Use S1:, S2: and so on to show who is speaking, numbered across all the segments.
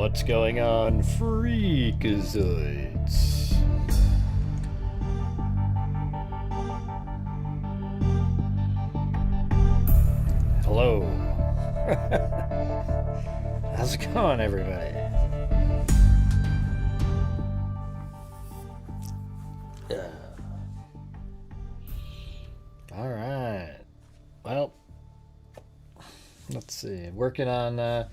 S1: What's going on, freakazoids? Hello. How's it going, everybody? All right. Well, let's see. Working on.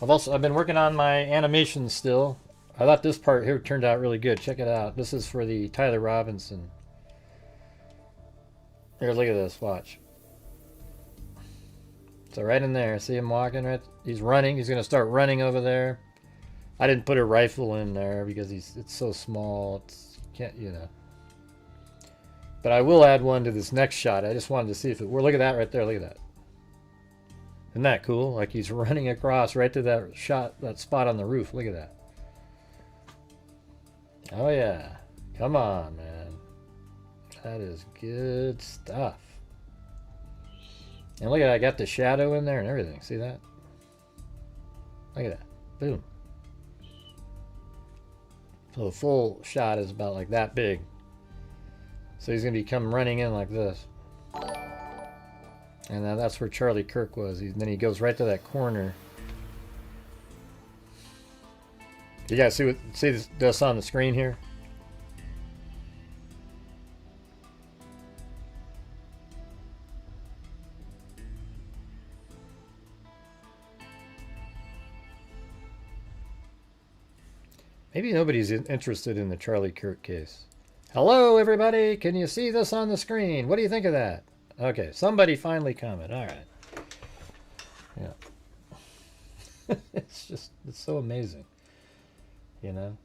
S1: I've been working on my animation still. I thought this part here turned out really good. Check it out. This is for the Tyler Robinson. Here, look at this. Watch. So right in there, see him walking, right? He's running. He's going to start running over there. I didn't put a rifle in there because it's so small. Can't, you know. But I will add one to this next shot. I just wanted to see if it were. Look at that right there. Look at that. Isn't that cool? Like he's running across right to that shot, that spot on the roof. Look at that. Oh yeah. Come on, man. That is good stuff. And look at that. I got the shadow in there and everything. See that? Look at that. Boom. So the full shot is about like that big. So he's going to come running in like this. And that's where Charlie Kirk was. Then he goes right to that corner. You guys see this on the screen here? Maybe nobody's interested in the Charlie Kirk case. Hello, everybody. Can you see this on the screen? What do you think of that? Okay, somebody finally comment. All right. Yeah. It's so amazing. You know?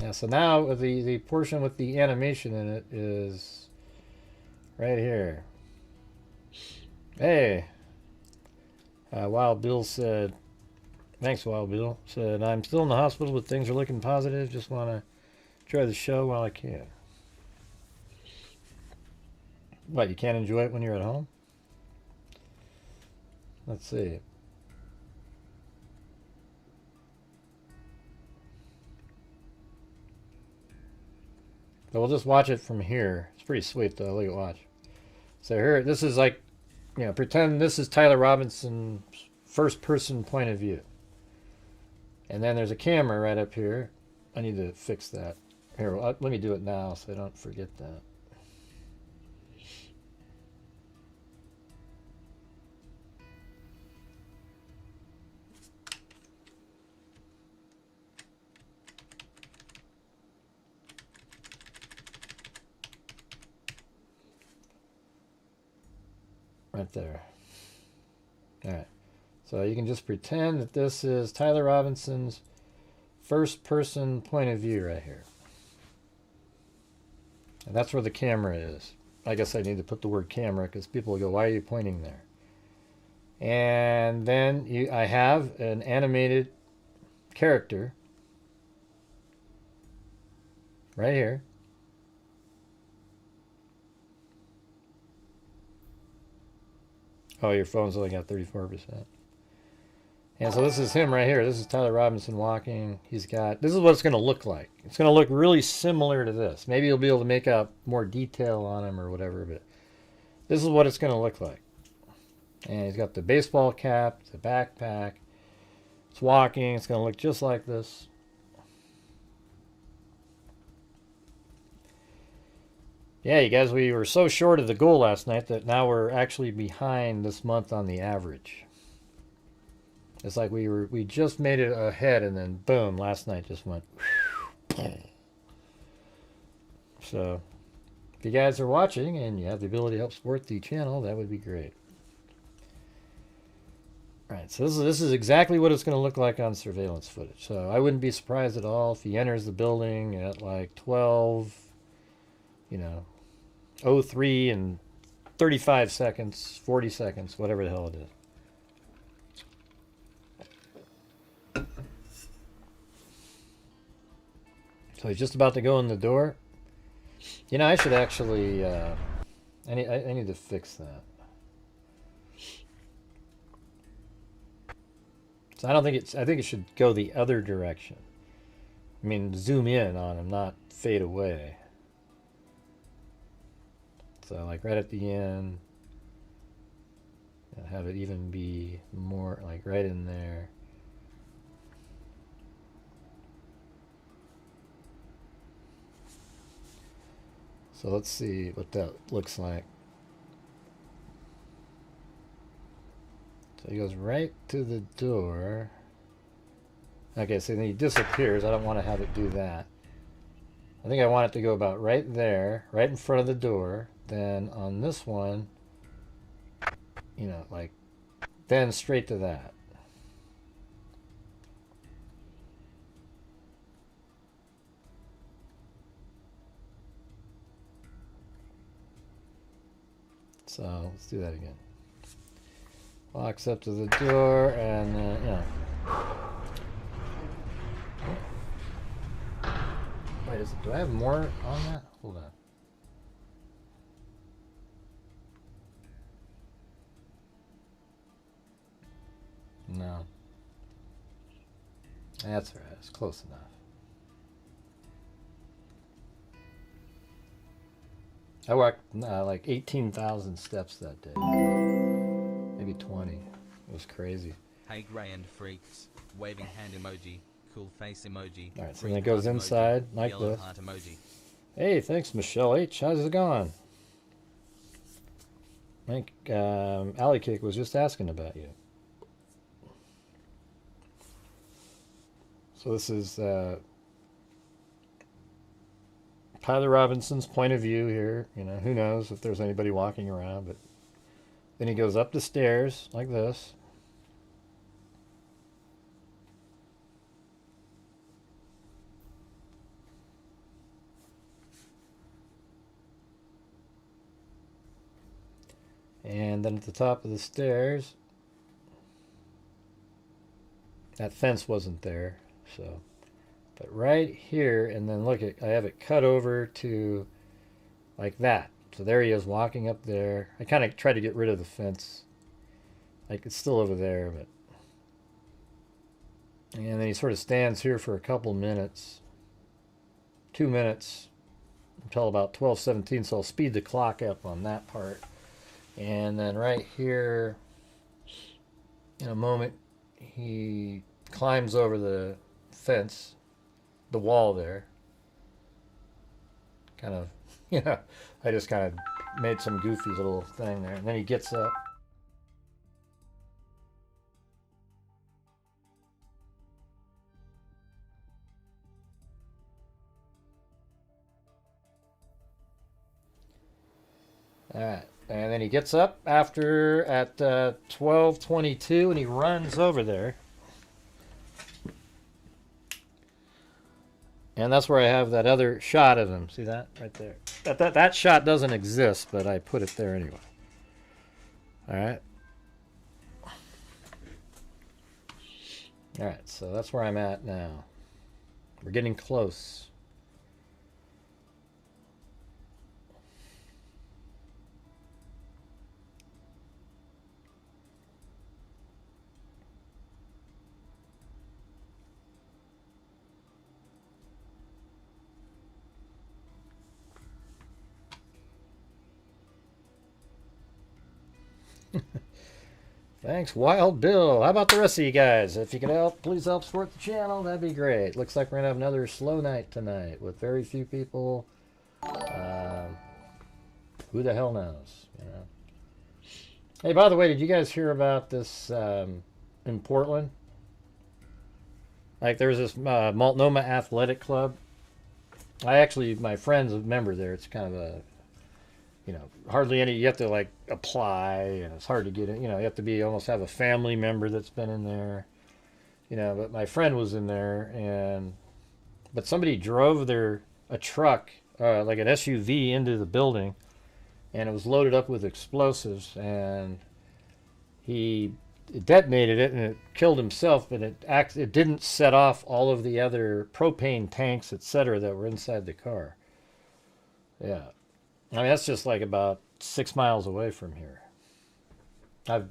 S1: Yeah, so now the portion with the animation in it is right here. Hey. Wild Bill said, thanks, Wild Bill. Said, I'm still in the hospital, but things are looking positive. Just want to try the show while I can. What, you can't enjoy it when you're at home? Let's see. So we'll just watch it from here. It's pretty sweet, though. Look at watch. So here, this is like, you know, pretend this is Tyler Robinson's first-person point of view. And then there's a camera right up here. I need to fix that. Here, let me do it now so I don't forget that. Right there. All right. So you can just pretend that this is Tyler Robinson's first-person point of view right here. And that's where the camera is. I guess I need to put the word camera because people will go, why are you pointing there? And then I have an animated character right here. Oh, your phone's only got 34%. And so this is him right here. This is Tyler Robinson walking. This is what it's going to look like. It's going to look really similar to this. Maybe you'll be able to make out more detail on him or whatever, but this is what it's going to look like. And he's got the baseball cap, the backpack. It's walking. It's going to look just like this. Yeah, you guys, we were so short of the goal last night that now we're actually behind this month on the average. It's like we just made it ahead and then boom, last night just went. So if you guys are watching and you have the ability to help support the channel, that would be great. All right, so this is exactly what it's going to look like on surveillance footage. So I wouldn't be surprised at all if he enters the building at like 12, you know, 03 and 35 seconds, 40 seconds, whatever the hell it is. So he's just about to go in the door. You know, I should actually I need to fix that. So I think it should go the other direction. I mean, zoom in on him, not fade away. So like right at the end, have it even be more like right in there. So let's see what that looks like. So he goes right to the door. Okay, so then he disappears. I don't want to have it do that. I think I want it to go about right there, right in front of the door. Then on this one, you know, like, then straight to that. So let's do that again. Walks up to the door and, you know. Wait, do I have more on that? Hold on. No. That's all right. It's close enough. I walked like 18,000 steps that day. Maybe 20. It was crazy.
S2: Hey Gray and Freaks. Waving hand emoji. Cool face emoji.
S1: Alright, so then it goes inside like
S2: yellow
S1: this.
S2: Heart emoji.
S1: Hey, thanks Michelle H. How's it going? I think Alley Cake was just asking about you. So this is Tyler Robinson's point of view here. You know, who knows if there's anybody walking around, but then he goes up the stairs like this. And then at the top of the stairs, that fence wasn't there, so, but right here, and then look, I have it cut over to like that. So there he is walking up there. I kind of try to get rid of the fence. Like it's still over there, but. And then he sort of stands here for a couple minutes. 2 minutes until about 12:17, so I'll speed the clock up on that part. And then right here, in a moment, he climbs over the fence, the wall there. Kind of, you know, I just kind of made some goofy little thing there. And then he gets up. All right. And then he gets up after at 12:22 and he runs over there. And that's where I have that other shot of him. See that right there? That shot doesn't exist, but I put it there anyway. All right. All right, so that's where I'm at now. We're getting close. Thanks, Wild Bill. How about the rest of you guys? If you can help, please help support the channel. That'd be great. Looks like we're going to have another slow night tonight with very few people. Who the hell knows? You know. Hey, by the way, did you guys hear about this in Portland? Like, there's this Multnomah Athletic Club. My friend's a member there. It's kind of a, you know, hardly any, you have to like apply and it's hard to get in, you know, you have to be, almost have a family member that's been in there, you know, but my friend was in there but somebody drove a truck, like an SUV into the building and it was loaded up with explosives and he detonated it and it killed himself, but it didn't set off all of the other propane tanks, etc., that were inside the car. Yeah. I mean, that's just like about 6 miles away from here. I've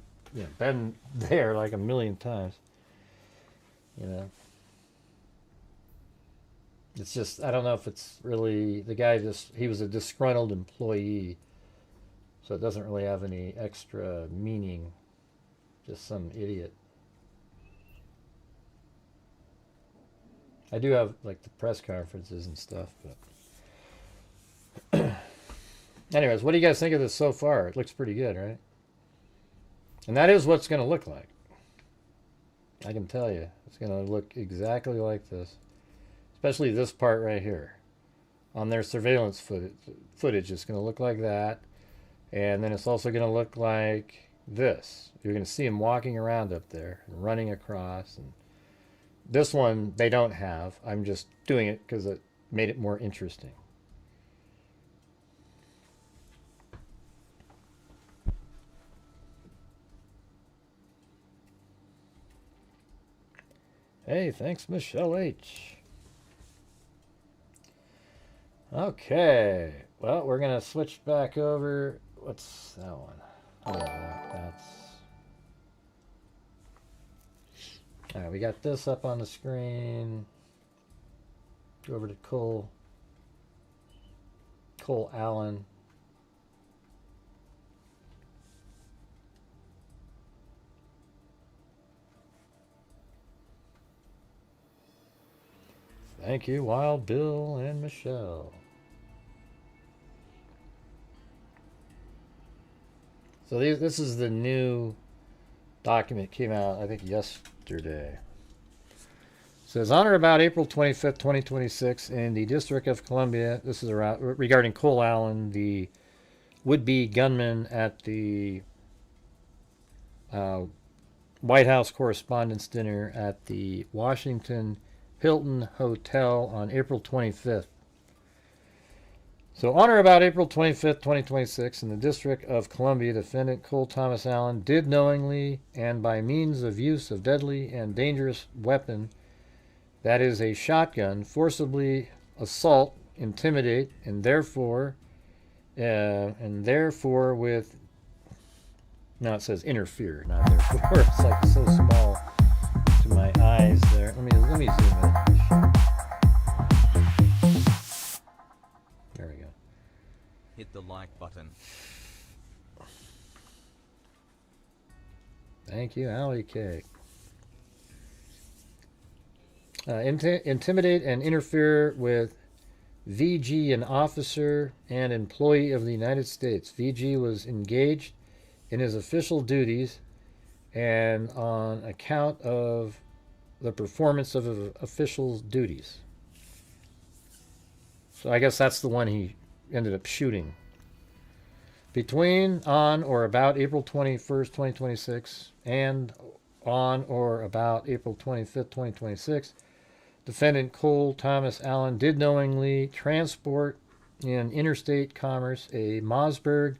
S1: been there like a million times. You know, it's just, I don't know if it's really, the guy just, he was a disgruntled employee, so it doesn't really have any extra meaning. Just some idiot. I do have like the press conferences and stuff, but anyways, what do you guys think of this so far? It looks pretty good, right? And that is what's going to look like. I can tell you, it's going to look exactly like this. Especially this part right here. On their surveillance footage, it's going to look like that. And then it's also going to look like this. You're going to see him walking around up there, running across. And this one, they don't have. I'm just doing it because it made it more interesting. Hey, thanks, Michelle H. Okay, well, we're going to switch back over. What's that one? Oh, that's... All right, we got this up on the screen. Go over to Cole Allen. Thank you, Wild Bill and Michelle. So this is the new document, came out, I think, yesterday. It says, on or about April 25th, 2026, in the District of Columbia, this is regarding Cole Allen, the would-be gunman at the White House Correspondents' Dinner at the Washington Hilton Hotel on April 25th. So on or about April 25th, 2026, in the District of Columbia, defendant Cole Thomas Allen did knowingly and by means of use of deadly and dangerous weapon, that is a shotgun, forcibly assault, intimidate, and therefore with, no, it says interfere, not therefore. It's like so small to my eyes there. Let me zoom in. There we go.
S2: Hit the like button.
S1: Thank you, Allie K. Intimidate and interfere with VG, an officer and employee of the United States. VG was engaged in his official duties and on account of the performance of his official duties. So I guess that's the one he ended up shooting. Between, on, or about April 21st, 2026, and on or about April 25th, 2026, defendant Cole Thomas Allen did knowingly transport in interstate commerce a Mossberg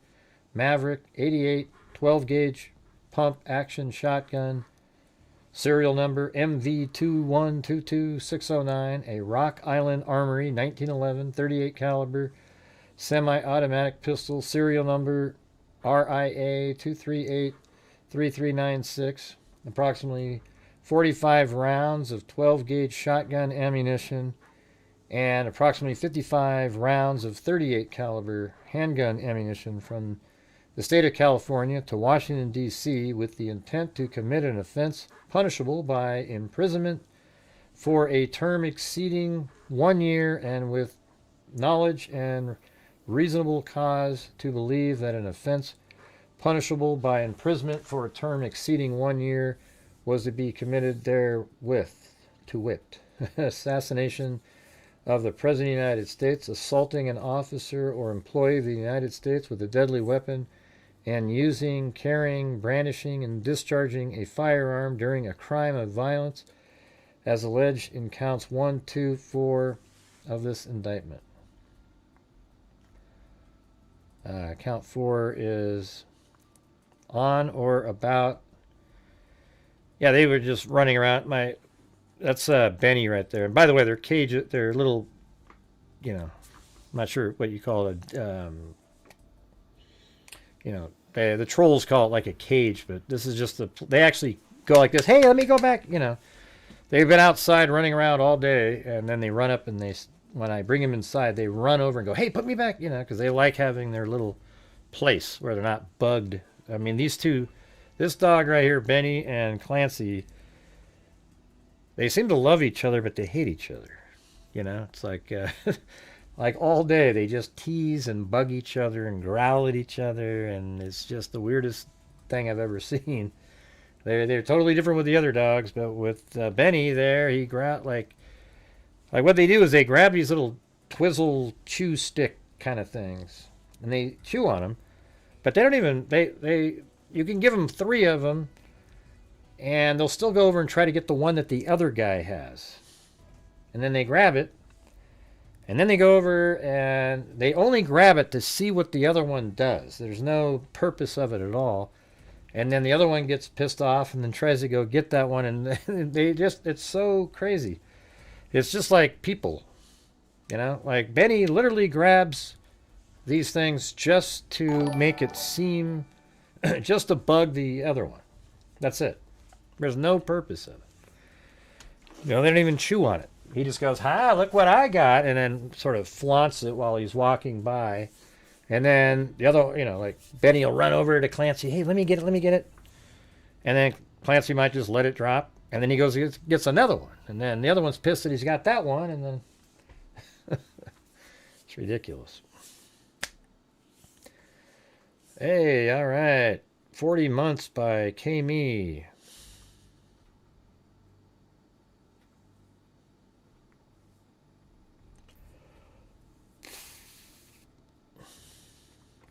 S1: Mavic 88 12-gauge pump action shotgun, serial number MV2122609, a Rock Island Armory 1911 38 caliber semi-automatic pistol, serial number RIA 2383396, approximately 45 rounds of 12-gauge shotgun ammunition, and approximately 55 rounds of 38 caliber handgun ammunition from the state of California to Washington, D.C. with the intent to commit an offense punishable by imprisonment for a term exceeding 1 year and with knowledge and reasonable cause to believe that an offense punishable by imprisonment for a term exceeding 1 year was to be committed therewith, to wit, assassination of the President of the United States, assaulting an officer or employee of the United States with a deadly weapon, and using, carrying, brandishing, and discharging a firearm during a crime of violence, as alleged in counts 1, 2, 4 of this indictment. Count 4 is on or about. Yeah, they were just running around. That's Benny right there. And by the way, their cage, their little, I'm not sure what you call it, you know, the trolls call it like a cage, but this is just they actually go like this. Hey, let me go back. You know, they've been outside running around all day, and then they run up and when I bring them inside, they run over and go, hey, put me back, you know, because they like having their little place where they're not bugged. I mean, these two, this dog right here, Benny and Clancy, they seem to love each other, but they hate each other. You know, it's like like all day they just tease and bug each other and growl at each other, and it's just the weirdest thing I've ever seen. They're totally different with the other dogs, but with Benny there, he growl like what they do is they grab these little twizzle chew stick kind of things, and they chew on them, but they don't even you can give them 3 of them, and they'll still go over and try to get the one that the other guy has, and then they grab it, and then they go over and they only grab it to see what the other one does. There's no purpose of it at all. And then the other one gets pissed off and then tries to go get that one, and it's so crazy. It's just like people, you know, like Benny literally grabs these things just to make it seem, just to bug the other one. That's it. There's no purpose of it. You know, they don't even chew on it. He just goes, "Ha, look what I got," and then sort of flaunts it while he's walking by. And then the other, you know, like Benny will run over to Clancy, "Hey, let me get it." And then Clancy might just let it drop. And then he goes and gets another one. And then the other one's pissed that he's got that one. And then it's ridiculous. Hey, all right. 40 Months by K-Me.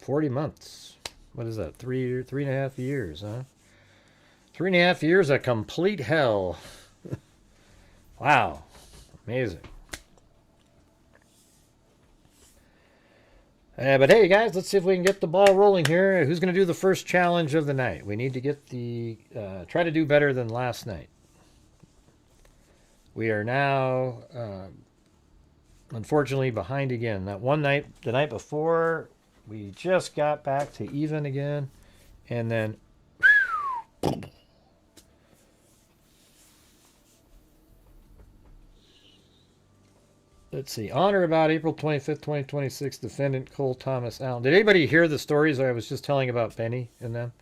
S1: $40 months. What is that? 3.5 years, huh? 3.5 years of complete hell. Wow. Amazing. But hey, guys, let's see if we can get the ball rolling here. Who's going to do the first challenge of the night? We need to get try to do better than last night. We are now, unfortunately, behind again. That one night, the night before, we just got back to even again. And then... Let's see. On or about April 25th, 2026, defendant Cole Thomas Allen. Did anybody hear the stories I was just telling about Benny and them?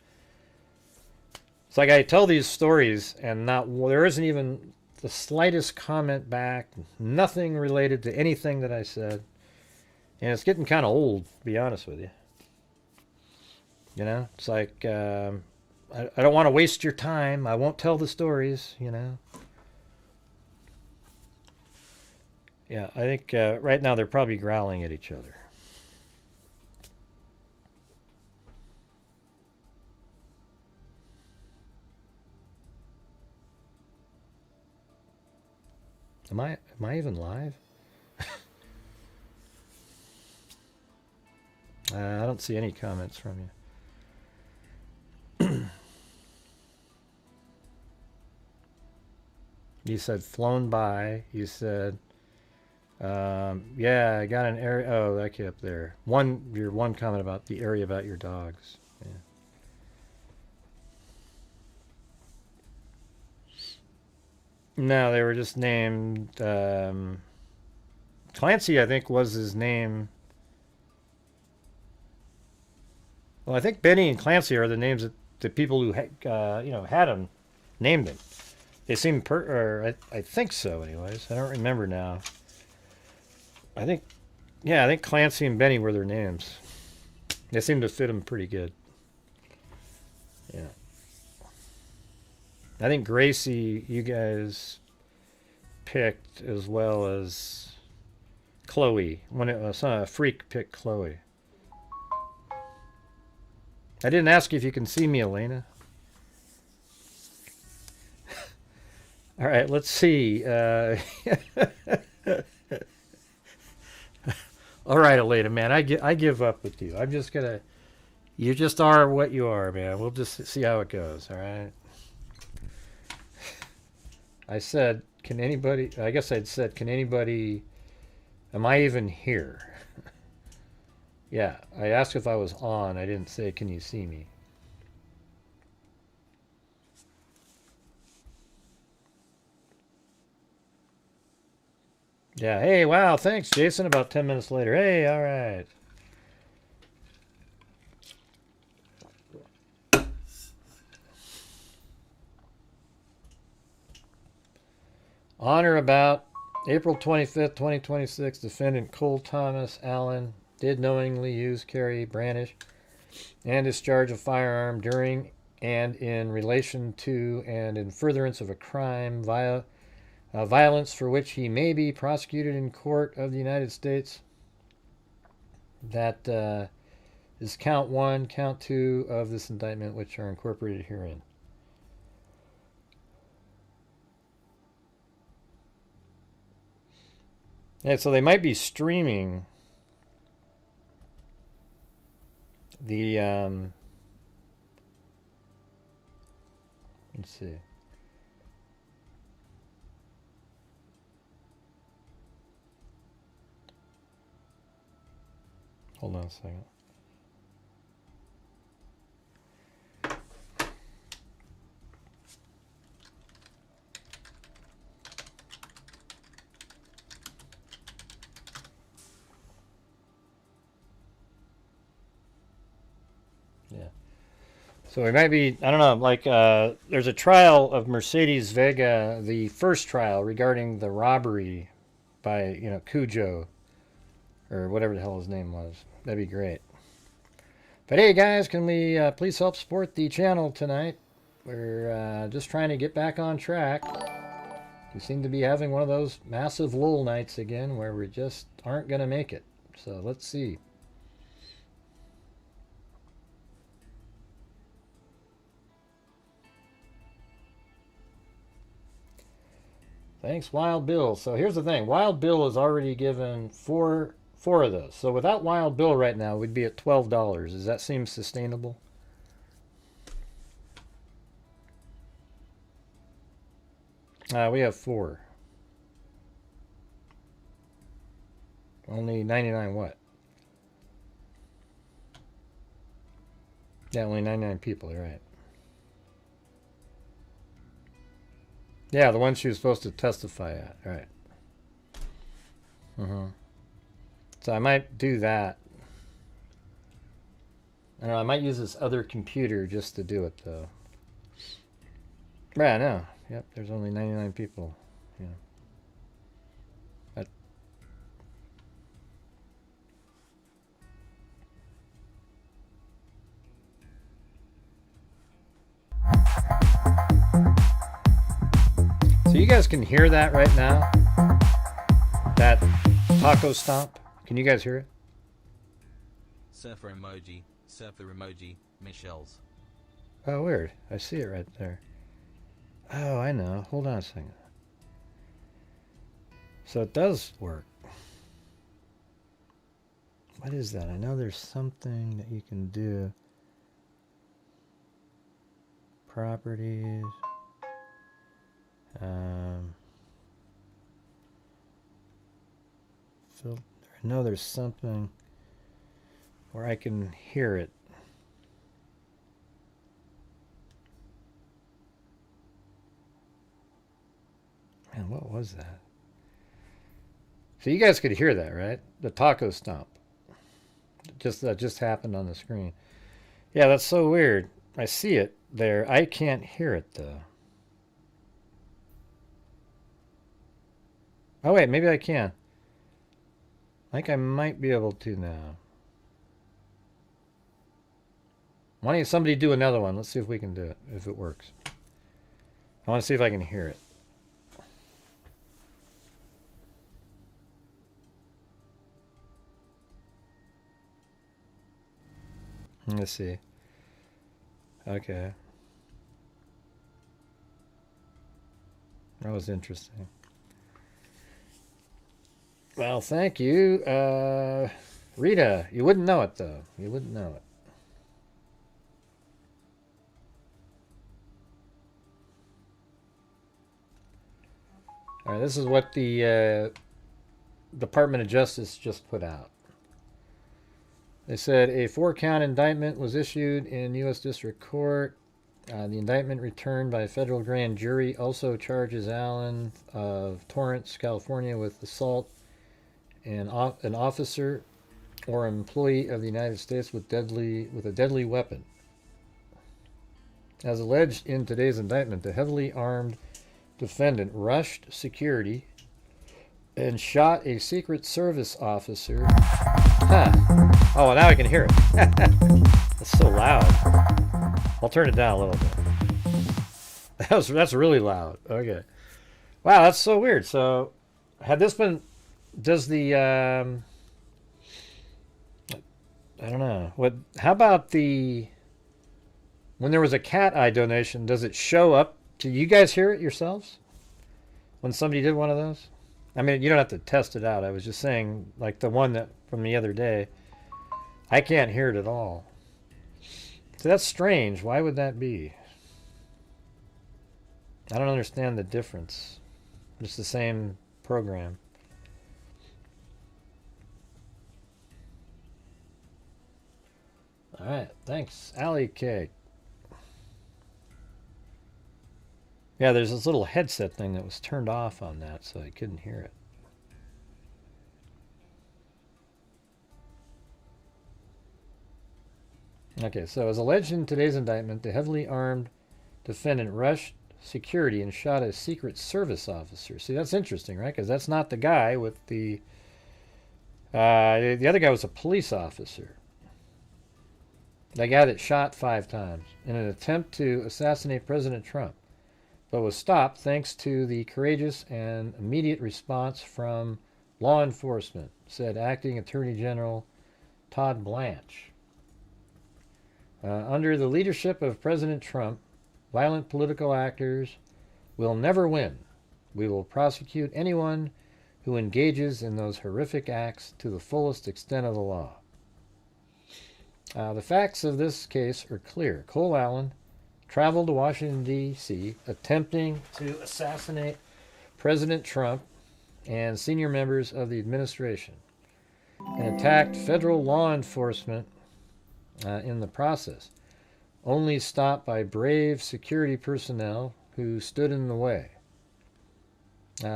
S1: It's like I tell these stories and there isn't even the slightest comment back. Nothing related to anything that I said. And it's getting kind of old, to be honest with you. You know? It's like, I don't want to waste your time. I won't tell the stories, you know? Yeah, I think right now they're probably growling at each other. Am I even live? I don't see any comments from you. You said flown by. You said... yeah, I got an area. Oh, that kid up there. Your one comment about the area about your dogs. Yeah. No, they were just named. Clancy, I think, was his name. Well, I think Benny and Clancy are the names that the people who had him named him. They seem I think so. Anyways, I don't remember now. I think Clancy and Benny were their names. They seem to fit them pretty good. Yeah. I think Gracie, you guys picked as well as Chloe. Freak picked Chloe. I didn't ask you if you can see me, Elena. All right, let's see. All right, Elena, man, I give up with you. I'm just gonna. You just are what you are, man. We'll just see how it goes. All right. I said, can anybody? I guess I'd said, can anybody? Am I even here? Yeah, I asked if I was on. I didn't say, can you see me? Yeah, hey, wow, thanks, Jason. About 10 minutes later. Hey, all right. On or about April 25th, 2026, defendant Cole Thomas Allen did knowingly use, carry, brandish, and discharge a firearm during and in relation to and in furtherance of a crime via violence for which he may be prosecuted in court of the United States. That is count 1, count 2 of this indictment, which are incorporated herein. Yeah, so they might be streaming the let's see. Hold on a second. Yeah. So it might be, I don't know, like there's a trial of Mercedes Vega, the first trial regarding the robbery by, Cujo, or whatever the hell his name was. That'd be great. But hey, guys, can we please help support the channel tonight? We're just trying to get back on track. We seem to be having one of those massive lull nights again where we just aren't going to make it. So let's see. Thanks, Wild Bill. So here's the thing. Wild Bill has already given four of those. So without Wild Bill right now, we'd be at $12. Does that seem sustainable? We have 4. Only 99 what? Yeah, only 99 people, you're right. Yeah, the one she was supposed to testify at, right. So I might do that. I don't know, I might use this other computer just to do it, though. Right, I know. Yep, there's only 99 people. Yeah. So you guys can hear that right now? That taco stomp? Can you guys hear it?
S2: Surfer emoji, Michelle's.
S1: Oh, weird. I see it right there. Oh, I know. Hold on a second. So it does work. What is that? I know there's something that you can do. Properties. Filter. I know there's something where I can hear it. Man, what was that? So you guys could hear that, right? The taco stomp. That just happened on the screen. Yeah, that's so weird. I see it there. I can't hear it though. Oh wait, maybe I can. I think I might be able to now. Why don't somebody do another one? Let's see if we can do it, if it works. I want to see if I can hear it. Let's see. Okay. That was interesting. Well, thank you. Rita, you wouldn't know it, though. You wouldn't know it. All right, this is what the Department of Justice just put out. They said a 4-count indictment was issued in U.S. District Court. The indictment returned by a federal grand jury also charges Allen of Torrance, California, with assault and an officer or employee of the United States with a deadly weapon. As alleged in today's indictment, the heavily armed defendant rushed security and shot a Secret Service officer. Huh. Oh, well, now I can hear it. That's so loud. I'll turn it down a little bit. That's really loud. Okay. Wow, that's so weird. So, had this been... Does the... I don't know. How about the... When there was a cat eye donation, does it show up? Do you guys hear it yourselves? When somebody did one of those? I mean, you don't have to test it out. I was just saying, like the one that from the other day, I can't hear it at all. So that's strange. Why would that be? I don't understand the difference. It's the same program. All right, thanks, Alley Cake. Yeah, there's this little headset thing that was turned off on that, so I couldn't hear it. Okay, so as alleged in today's indictment, the heavily armed defendant rushed security and shot a Secret Service officer. See, that's interesting, right? Because that's not the guy with the... the other guy was a police officer. The guy that shot 5 times in an attempt to assassinate President Trump, but was stopped thanks to the courageous and immediate response from law enforcement, said Acting Attorney General Todd Blanche. Under the leadership of President Trump, violent political actors will never win. We will prosecute anyone who engages in those horrific acts to the fullest extent of the law. The facts of this case are clear. Cole Allen traveled to Washington, D.C., attempting to assassinate President Trump and senior members of the administration, and attacked federal law enforcement in the process, only stopped by brave security personnel who stood in the way.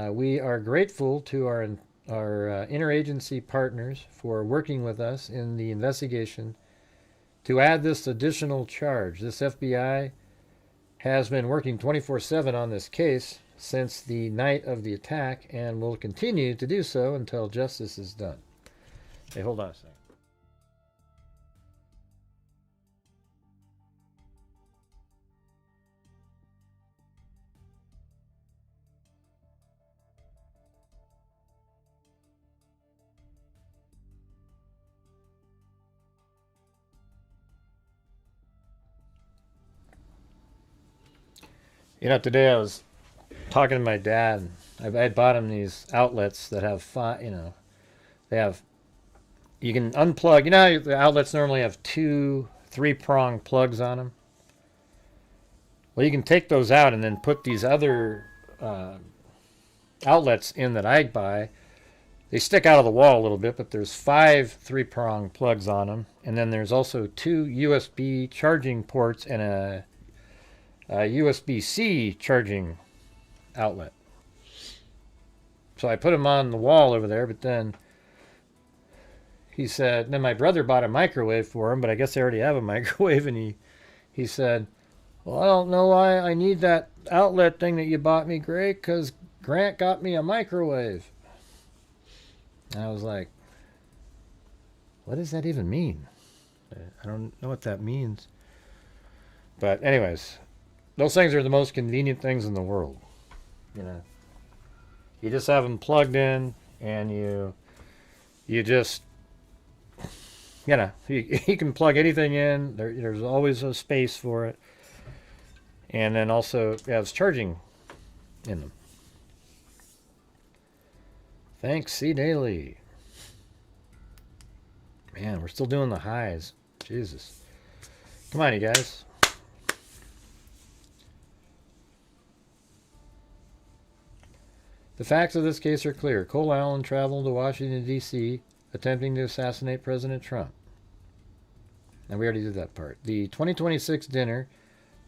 S1: We are grateful to our interagency partners for working with us in the investigation to add this additional charge. This FBI has been working 24/7 on this case since the night of the attack and will continue to do so until justice is done. Hey, hold on a second. You know, today I was talking to my dad. I had bought him these outlets that have you can unplug. You know how the outlets normally have 2 3-prong plugs on them? Well, you can take those out and then put these other outlets in that I buy. They stick out of the wall a little bit, but there's 5 3-prong plugs on them. And then there's also 2 USB charging ports and a USB-C charging outlet. So I put them on the wall over there, but then he said, then my brother bought a microwave for him, but I guess they already have a microwave, and he said, well, I don't know why I need that outlet thing that you bought me, Greg, because Grant got me a microwave. And I was like, what does that even mean? I don't know what that means. But anyways, those things are the most convenient things in the world. You know, you just have them plugged in, and you just, you know, you can plug anything in. There's always a space for it, and then also it has charging in them. Thanks, C Daily. Man, we're still doing the highs. Jesus, come on, you guys. The facts of this case are clear. Cole Allen traveled to Washington, D.C., attempting to assassinate President Trump. And we already did that part. The 2026 dinner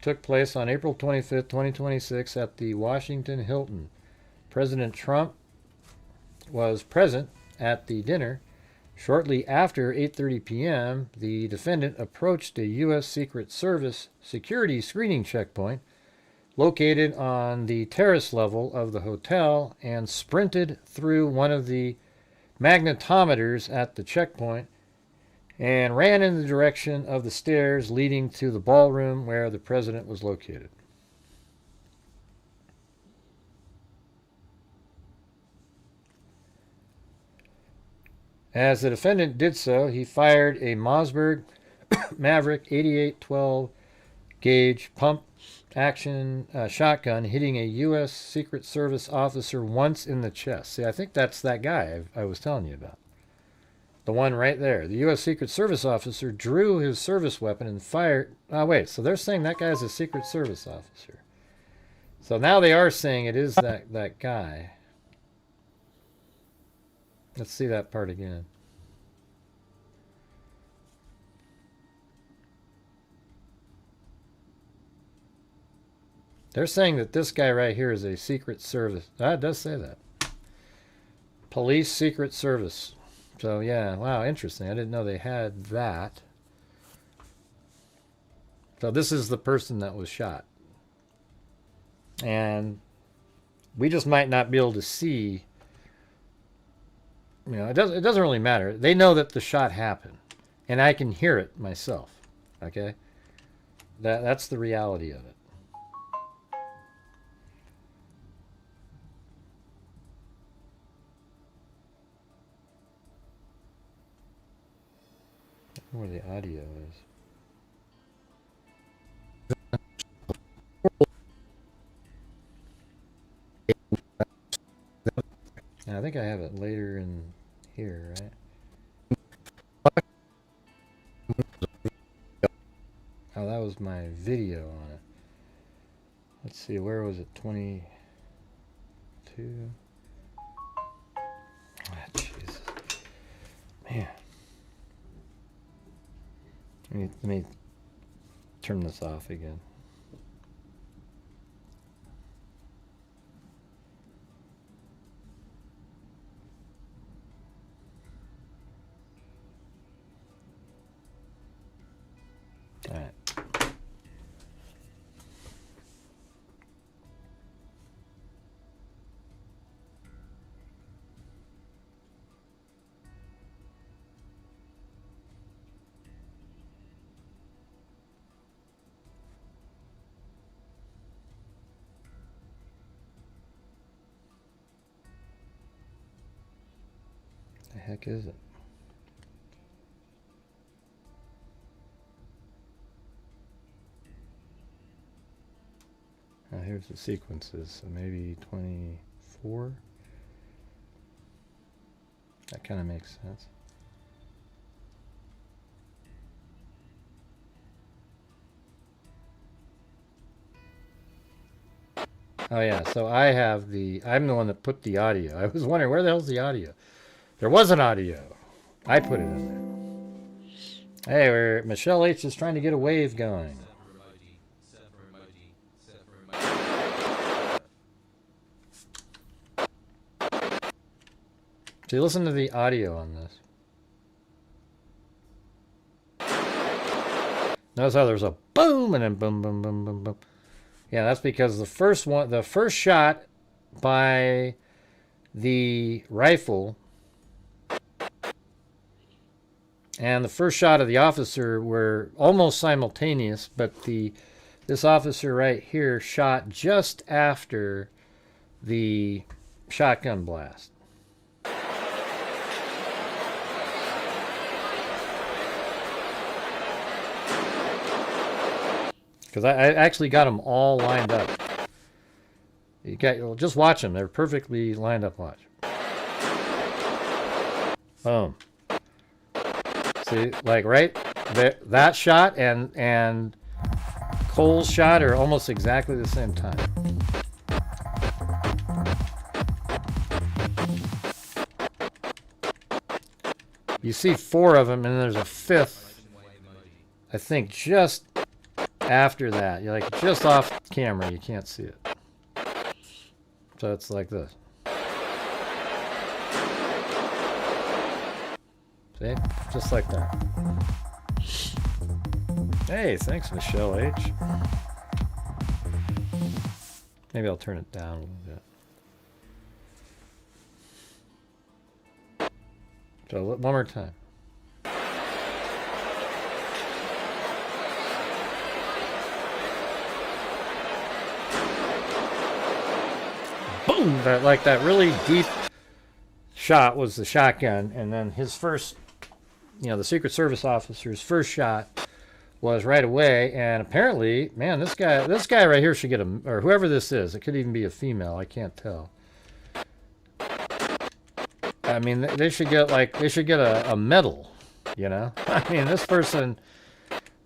S1: took place on April 25th, 2026 at the Washington Hilton. President Trump was present at the dinner. Shortly after 8:30 p.m., the defendant approached a U.S. Secret Service security screening checkpoint located on the terrace level of the hotel and sprinted through one of the magnetometers at the checkpoint and ran in the direction of the stairs leading to the ballroom where the president was located. As the defendant did so, he fired a Mossberg Maverick 8812 gauge pump action shotgun, hitting a U.S. Secret Service officer once in the chest. See, I think that's that guy I was telling you about. The one right there. The U.S. Secret Service officer drew his service weapon and fired. Oh, wait. So they're saying that guy's a Secret Service officer. So now they are saying it is that guy. Let's see that part again. They're saying that this guy right here is a Secret Service. Ah, it does say that. Police Secret Service. So, yeah, wow, interesting. I didn't know they had that. So this is the person that was shot. And we just might not be able to see. You know, it doesn't really matter. They know that the shot happened. And I can hear it myself. Okay? That's the reality of it. Where the audio is. And I think I have it later in here, right? Oh, that was my video on it. Let's see, where was it? 22? Ah, Jesus. Man. Let me turn this off again. All right. The heck is it? Now here's the sequences, so maybe 24. That kind of makes sense. Oh yeah, so I'm the one that put the audio. I was wondering, where the hell's the audio? There was an audio. I put it in there. Hey, Michelle H is trying to get a wave going. See, listen to the audio on this. Notice how there's a boom and then boom, boom, boom, boom, boom. Yeah, that's because the first shot by the rifle and the first shot of the officer were almost simultaneous, but this officer right here shot just after the shotgun blast. Because I actually got them all lined up. Just watch them. They're perfectly lined up. Watch. Boom. See, like right there, that shot and Cole's shot are almost exactly the same time. You see 4 of them, and there's a 5th I think just after that. You're like just off camera, you can't see it. So it's like this. See? Just like that. Hey, thanks, Michelle H. Maybe I'll turn it down a little bit. So one more time. Boom! That really deep shot was the shotgun, and then his first, the Secret Service officer's first shot was right away, and apparently, man, this guy right here should get or whoever this is, it could even be a female, I can't tell. I mean, they should get a medal, I mean, this person,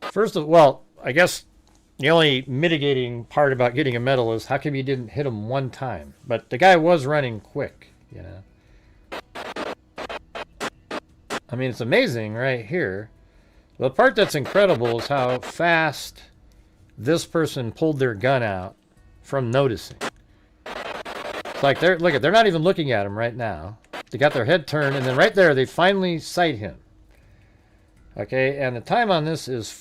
S1: I guess the only mitigating part about getting a medal is how come you didn't hit him one time? But the guy was running quick, I mean, it's amazing right here. The part that's incredible is how fast this person pulled their gun out from noticing. It's like they're not even looking at him right now. They got their head turned, and then right there they finally sight him. Okay, and the time on this is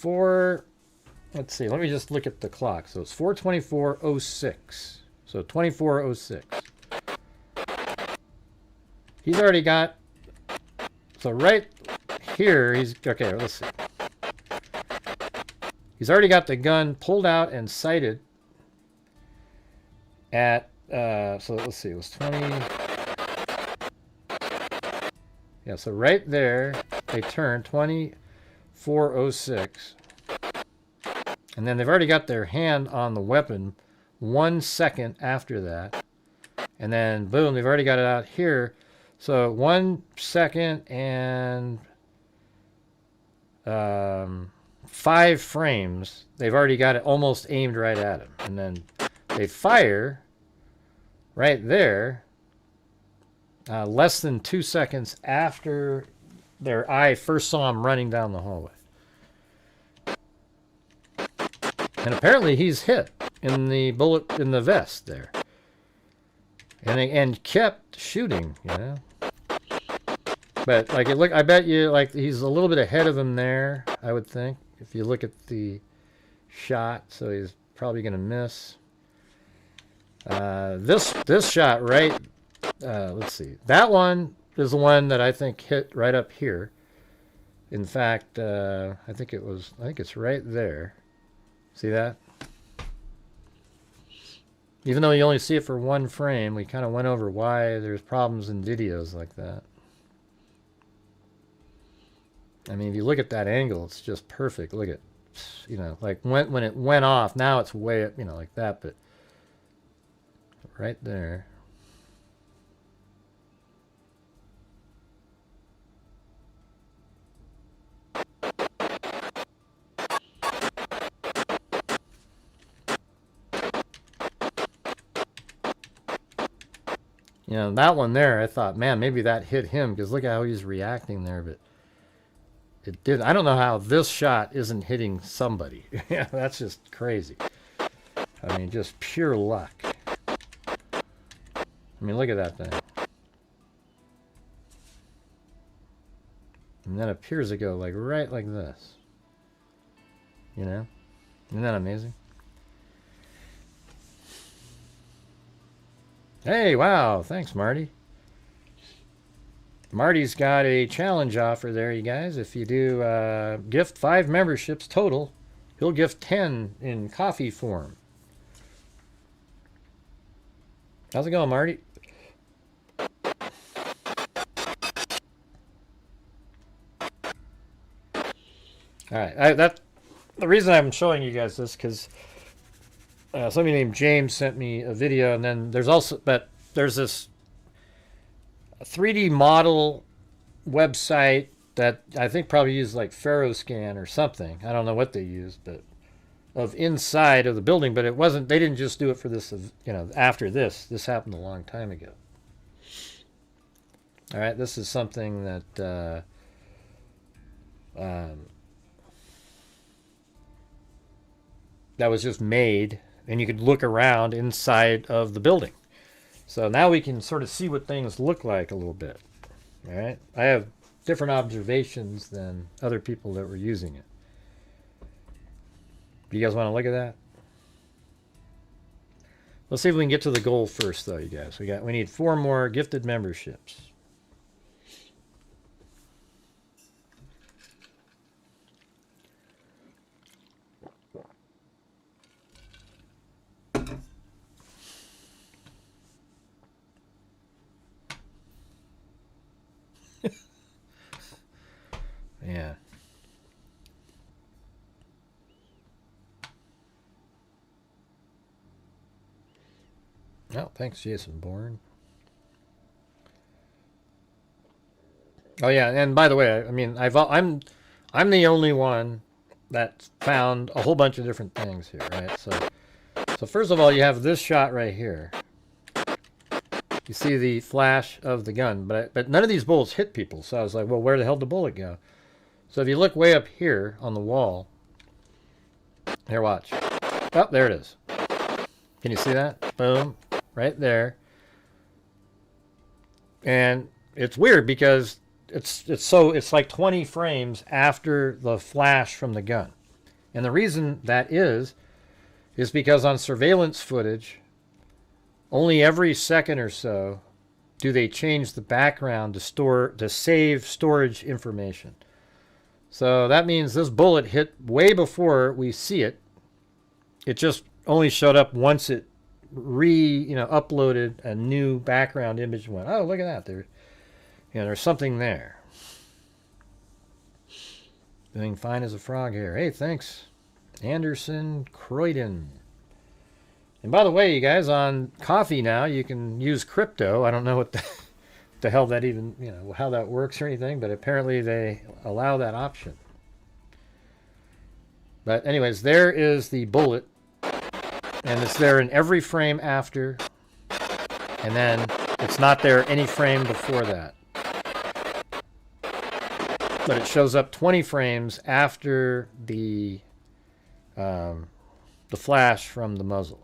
S1: let's see, let me just look at the clock. So it's 4:24:06. So 24:06. He's already got, so right here, okay, let's see. He's already got the gun pulled out and sighted at, so let's see, it was 20. Yeah, so right there, they turned 24:06. And then they've already got their hand on the weapon 1 second after that. And then, boom, they've already got it out here. So 1 second and 5 frames, they've already got it almost aimed right at him. And then they fire right there less than 2 seconds after their eye first saw him running down the hallway. And apparently he's hit in the bullet in the vest there. And kept shooting, But I bet you he's a little bit ahead of him there, I would think, if you look at the shot, so he's probably going to miss. This shot right, let's see. That one is the one that I think hit right up here. In fact, I think it's right there. See that? Even though you only see it for 1 frame, we kind of went over why there's problems in videos like that. I mean, if you look at that angle, it's just perfect. Look at, like when it went off, now it's way up, like that, but right there. That one there, I thought, man, maybe that hit him, because look at how he's reacting there, but it didn't. I don't know how this shot isn't hitting somebody. Yeah, that's just crazy. I mean, just pure luck. I mean, look at that thing. And then it appears to go right like this. Isn't that amazing? Hey, wow, thanks, Marty. Marty's got a challenge offer there, you guys. If you do gift 5 memberships total, he'll gift 10 in coffee form. How's it going, Marty? All right, the reason I'm showing you guys this because somebody named James sent me a video, and then there's this 3D model website that I think probably used Ferroscan or something. I don't know what they used, but of inside of the building, but it wasn't. They didn't just do it for this. After this happened a long time ago. All right, this is something that that was just made, and you could look around inside of the building. So now we can sort of see what things look like a little bit. All right, I have different observations than other people that were using it. Do you guys want to look at that? Let's see if we can get to the goal first, though, you guys. We need 4 more gifted memberships. Yeah. Oh, thanks, Jason Bourne. Oh yeah, and by the way, I mean I'm the only one that found a whole bunch of different things here, right? So first of all, you have this shot right here. You see the flash of the gun, but none of these bullets hit people. So I was like, well, where the hell did the bullet go? So if you look way up here on the wall, here, watch. Oh, there it is. Can you see that? Boom, right there. And it's weird because it's like 20 frames after the flash from the gun. And the reason that is because on surveillance footage, only every second or so do they change the background to save storage information. So that means this bullet hit way before we see it. It just only showed up once it uploaded a new background image and went, oh, look at that. There's something there. Doing fine as a frog here. Hey, thanks. Anderson Croydon. And by the way, you guys, on Coffee now, you can use crypto. I don't know what the hell that even, how that works or anything, but apparently they allow that option. But anyways, there is the bullet, and it's there in every frame after, and then it's not there any frame before that. But it shows up 20 frames after the flash from the muzzle.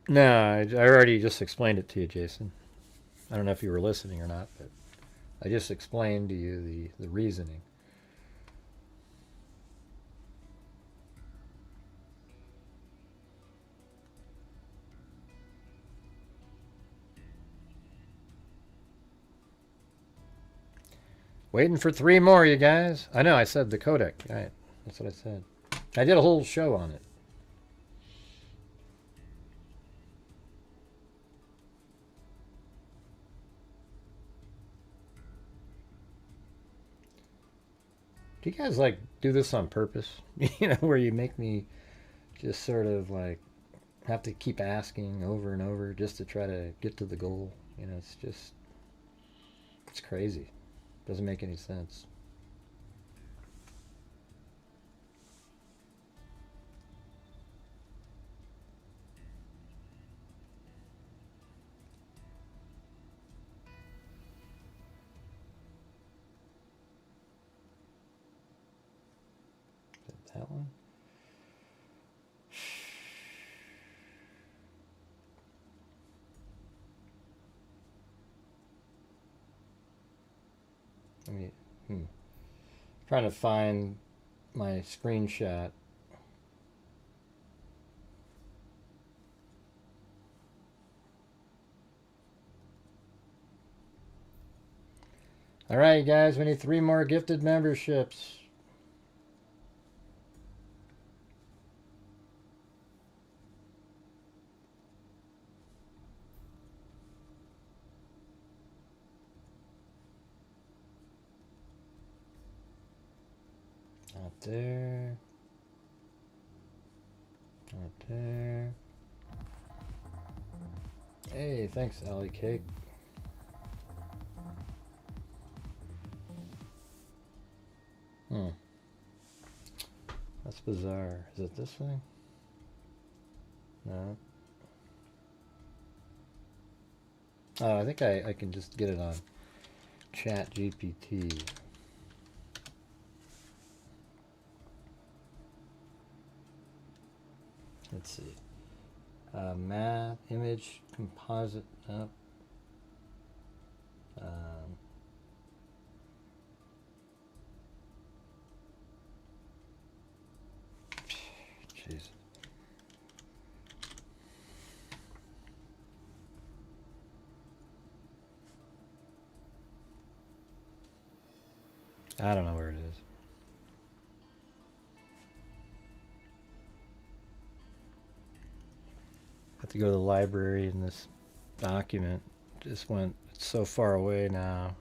S1: No, I already just explained it to you, Jason. I don't know if you were listening or not, but I just explained to you the reasoning. Waiting for 3 more, you guys. I know, I said the codec. Right, that's what I said. I did a whole show on it. Do you guys do this on purpose? Where you make me just sort of have to keep asking over and over just to try to get to the goal. It's crazy. Doesn't make any sense. That one? Trying to find my screenshot. All right, guys, we need 3 more gifted memberships. Not there. Not there. Hey, thanks, Allie Cake. That's bizarre. Is it this thing? No. Oh, I think I can just get it on Chat GPT. Let's see. Math, image, composite. Oh. Jeez. I don't know where it is. I have to go to the library, and this document just went so far away now.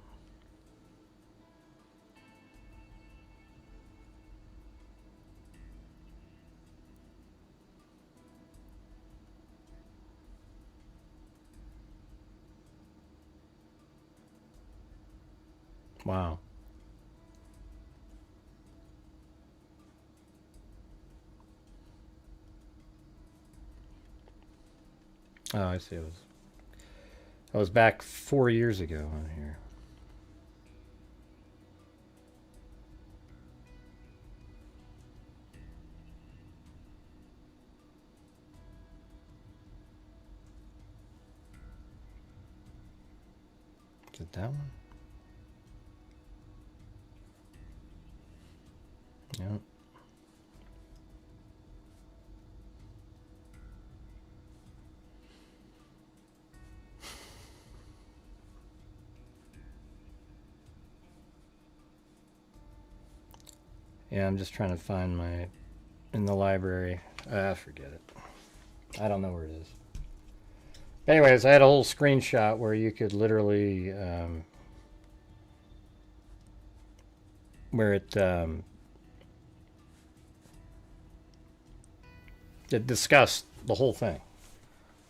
S1: Wow. Oh, I see. I was back 4 years ago on here. Is it that one? Yep. Yeah, I'm just trying to find my, in the library. Forget it. I don't know where it is. Anyways, I had a whole screenshot where you could literally, where it discussed the whole thing.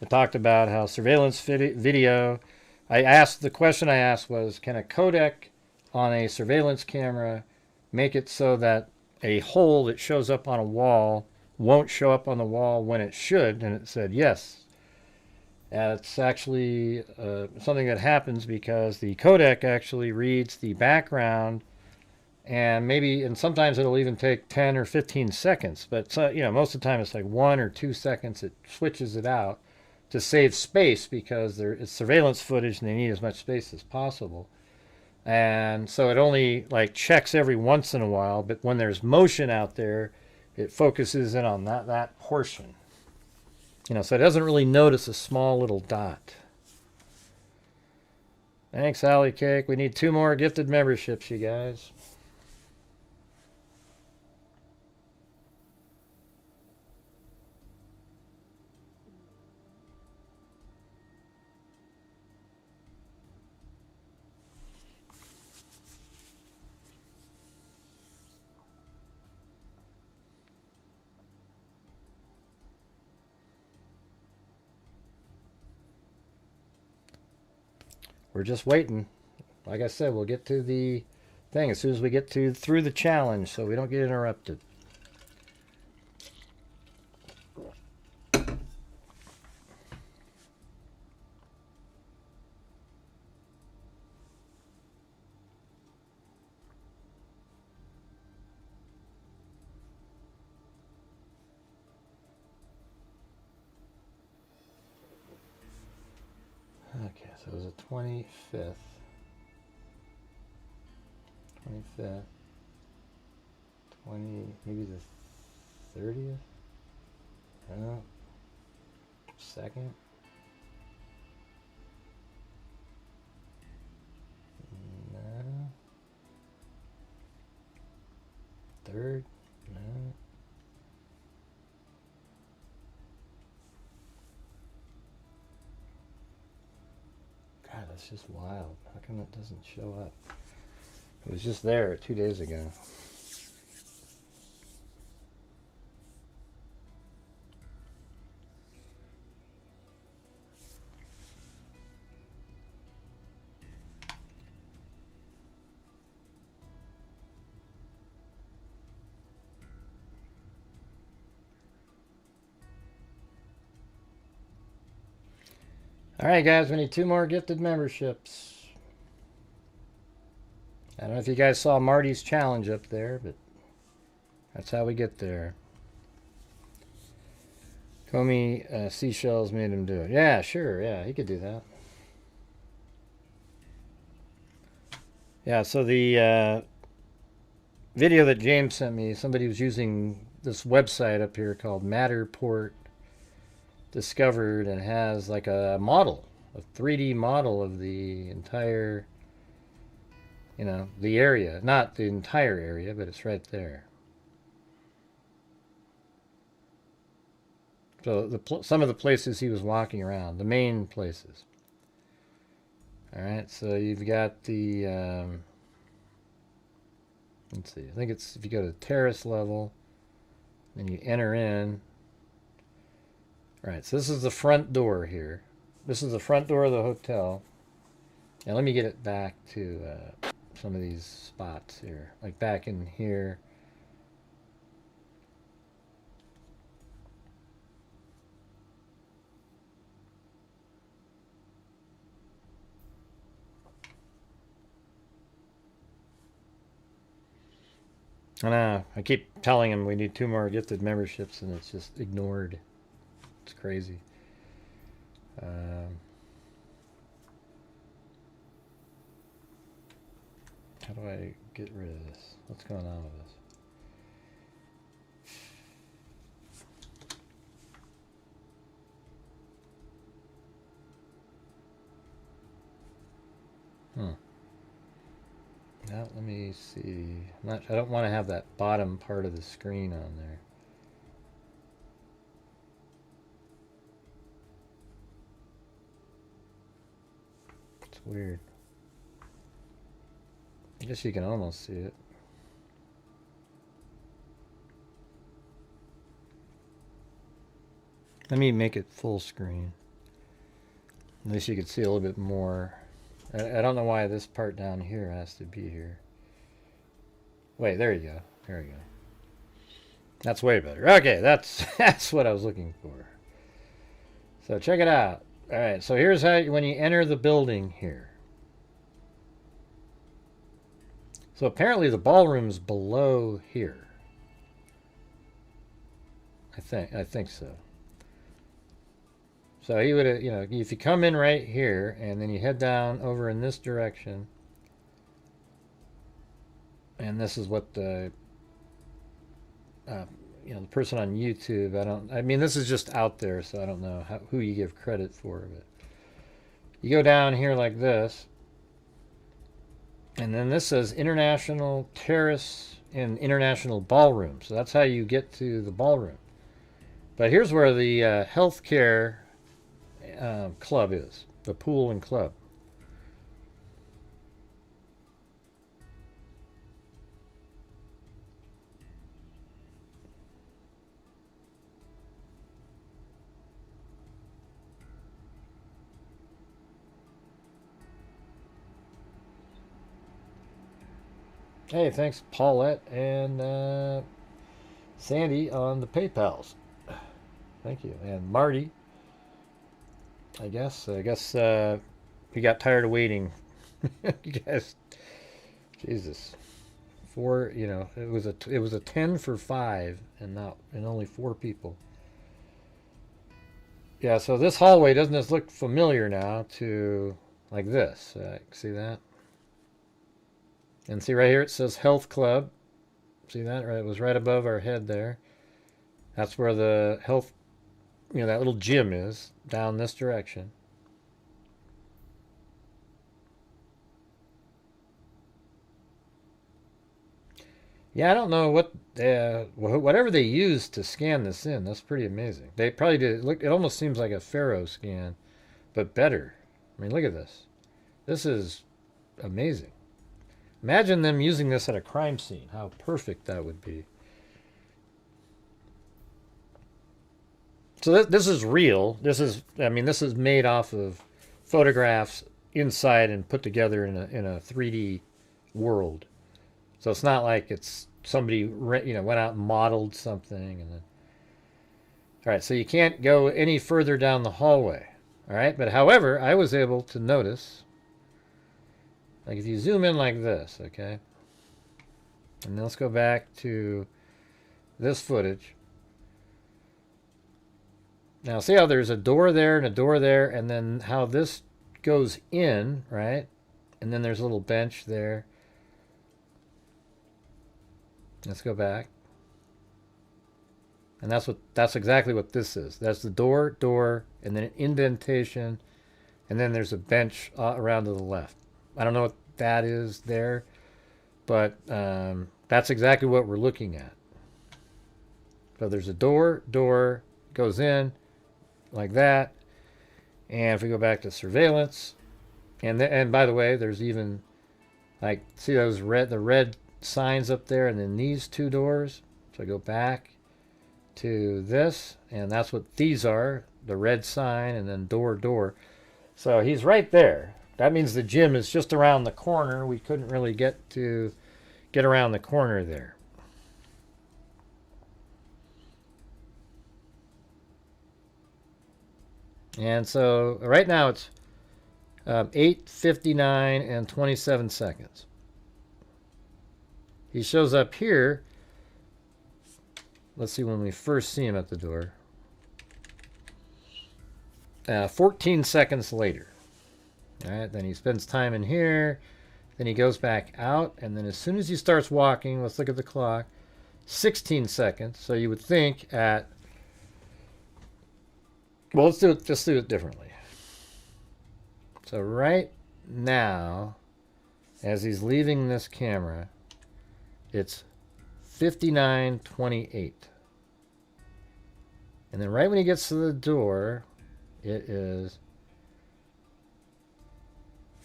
S1: It talked about how surveillance video. The question I asked was, can a codec on a surveillance camera make it so that a hole that shows up on a wall won't show up on the wall when it should? And it said yes. It's actually something that happens because the codec actually reads the background, and sometimes it'll even take 10 or 15 seconds. But most of the time it's like 1 or 2 seconds. It switches it out to save space because it's surveillance footage and they need as much space as possible. And so it only checks every once in a while, but when there's motion out there, it focuses in on that portion. So it doesn't really notice a small little dot. Thanks, Alley Cake. We need 2 more gifted memberships, you guys. We're just waiting. Like I said, we'll get to the thing as soon as we get through the challenge so we don't get interrupted. Okay, so it was the 25th. 25th. maybe the 30th? No. 2nd? No. 3rd? No. God, that's just wild. How come it doesn't show up? It was just there 2 days ago. All right, guys, we need 2 more gifted memberships. I don't know if you guys saw Marty's challenge up there, but that's how we get there. Comey seashells made him do it. Yeah, sure. Yeah, he could do that. Yeah, so the video that James sent me, somebody was using this website up here called Matterport Discovered, and has like a model, a 3D model of the entire, the area. Not the entire area, but it's right there. So some of the places he was walking around, the main places. All right, so you've got the, let's see, I think it's, if you go to terrace level, then you enter in. All right, so this is the front door here. This is the front door of the hotel. Now let me get it back to some of these spots here, like back in here. I know. I keep telling him we need 2 more gifted memberships, and it's just ignored. It's crazy. How do I get rid of this? What's going on with this? Now, let me see. I don't want to have that bottom part of the screen on there. It's weird. I guess you can almost see it. Let me make it full screen. At least you can see a little bit more. I don't know why this part down here has to be here. Wait, there you go. There you go. That's way better. Okay, that's what I was looking for. So check it out. All right, so here's how when you enter the building here. So apparently the ballroom's below here. I think so. So he would have, if you come in right here and then you head down over in this direction, and this is what the, the person on YouTube, I mean, this is just out there, so I don't know who you give credit for, but you go down here like this, and then this says International Terrace and International Ballroom. So that's how you get to the ballroom. But here's where the healthcare club is, the pool and club. Hey, thanks Paulette and Sandy on the PayPals. Thank you. And Marty, I guess he got tired of waiting. You guys, Jesus, it was a 10 for 5 and only 4 people. Yeah, so this hallway, doesn't this look familiar now to like this? See that? And see right here it says Health Club. See that? Right, it was right above our head there. That's where the health, that little gym is, down this direction. Yeah, I don't know whatever they used to scan this in. That's pretty amazing. They probably did. Look, it almost seems like a Pharaoh scan, but better. I mean, look at this. This is amazing. Imagine them using this at a crime scene. How perfect that would be. So this is real. This is made off of photographs inside and put together in a 3D world. So it's not like it's somebody went out and modeled something and then. All right, so you can't go any further down the hallway. All right, but however, I was able to notice, like if you zoom in like this, okay, and let's go back to this footage. Now see how there's a door there and a door there, and then how this goes in, right? And then there's a little bench there. Let's go back. And that's exactly what this is. That's the door, and then an indentation, and then there's a bench around to the left. I don't know what that is there, but that's exactly what we're looking at. So there's a door goes in like that, and if we go back to surveillance, and by the way, there's even like, see those the red signs up there, and then these two doors. So I go back to this, and that's what these are, the red sign and then door. So he's right there. That means the gym is just around the corner. We couldn't really get around the corner there. And so right now it's 8:59 and 27 seconds. He shows up here. Let's see when we first see him at the door. 14 seconds later. All right, then he spends time in here. Then he goes back out. And then as soon as he starts walking, let's look at the clock. 16 seconds. So you would think at... Well, let's just do it differently. So right now, as he's leaving this camera, it's 59:28. And then right when he gets to the door, it is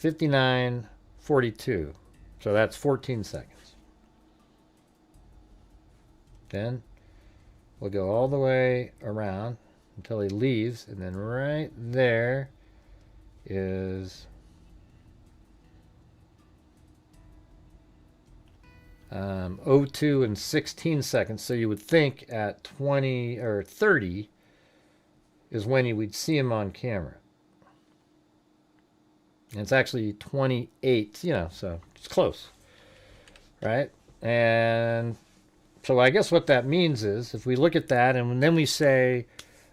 S1: 59:42. So that's 14 seconds. Then we'll go all the way around until he leaves, and then right there is 02 and 16 seconds. So you would think at 20 or 30 is when you would see him on camera. And it's actually 28, you know, so it's close, right? And so I guess what that means is, if we look at that and then we say,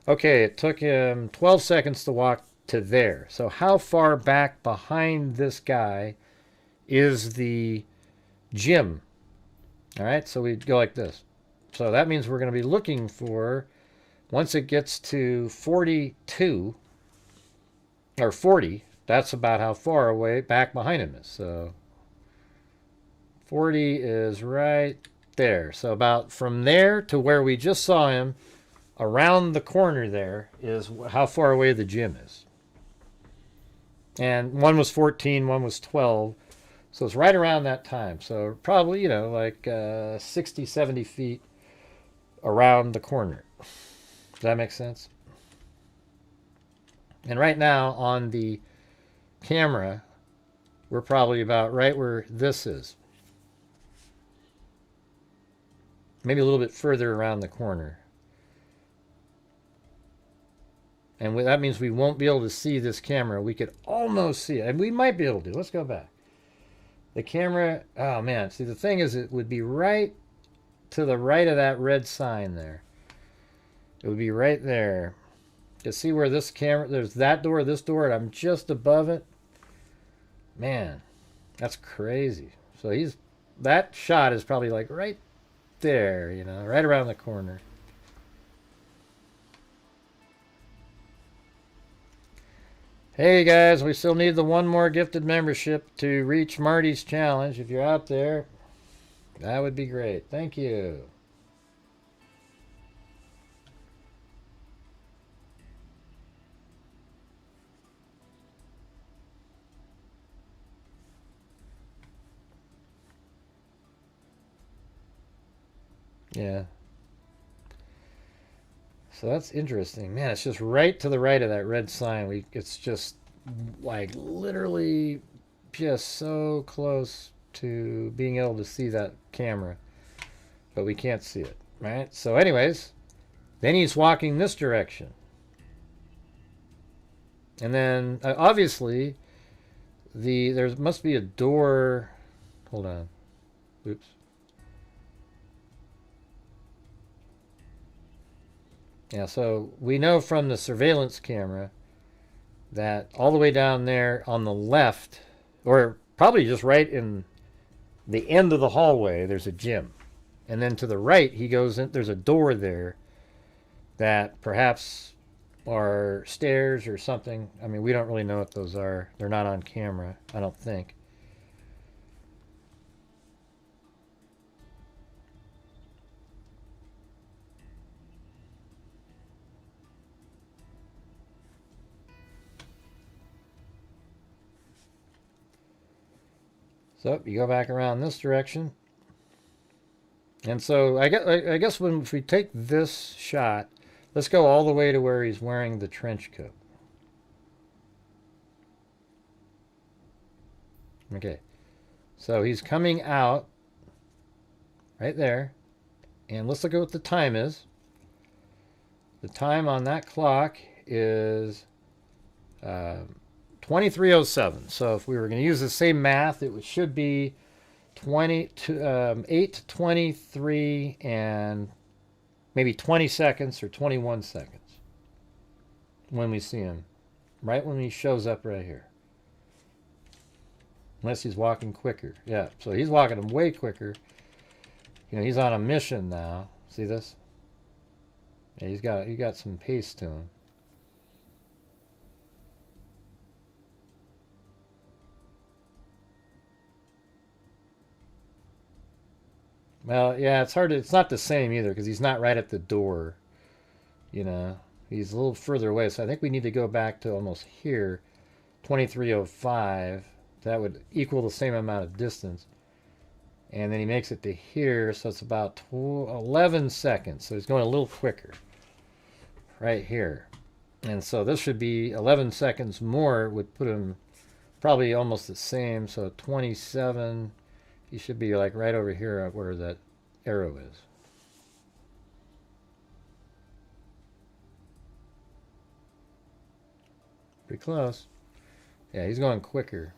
S1: okay, it took him 12 seconds to walk to there. So how far back behind this guy is the gym? All right, so we go like this. So that means we're going to be looking for, once it gets to 42 or 40, that's about how far away back behind him is. So 40 is right there. So about from there to where we just saw him, around the corner there, is how far away the gym is. And one was 14, one was 12. So it's right around that time. So probably, you know, like 60, 70 feet around the corner. Does that make sense? And right now on the camera, we're probably about right where this is. Maybe a little bit further around the corner. And that means we won't be able to see this camera. We could almost see it. And we might be able to. Let's go back. The camera, oh man, see the thing is, it would be right to the right of that red sign there. It would be right there. You see where this camera, there's that door, this door, and I'm just above it. Man, that's crazy. So that shot is probably like right there, you know, right around the corner. Hey guys, we still need the one more gifted membership to reach Marty's challenge. If you're out there, that would be great. Thank you. Yeah. So that's interesting. Man, it's just right to the right of that red sign. It's just like literally just so close to being able to see that camera, but we can't see it, right? So anyways, then he's walking this direction. And then obviously there must be a door. Hold on. Oops. Yeah, so we know from the surveillance camera that all the way down there on the left, or probably just right in the end of the hallway, there's a gym. And then to the right, he goes in, there's a door there that perhaps are stairs or something. I mean, we don't really know what those are. They're not on camera, I don't think. So you go back around this direction. And so I guess if we take this shot, let's go all the way to where he's wearing the trench coat. Okay. So he's coming out right there. And let's look at what the time is. The time on that clock is 23:07. So if we were going to use the same math, it should be 8:23 and maybe 20 seconds or 21 seconds when we see him. Right when he shows up right here. Unless he's walking quicker. Yeah, so he's walking way quicker. You know, he's on a mission now. See this? Yeah, he got some pace to him. Well, yeah, it's not the same either because he's not right at the door. You know, he's a little further away. So I think we need to go back to almost here, 23:05. That would equal the same amount of distance. And then he makes it to here, so it's about 11 seconds. So he's going a little quicker right here. And so this should be 11 seconds more, would put him probably almost the same. So 27, he should be like right over here where that arrow is. Pretty close. Yeah, he's going quicker.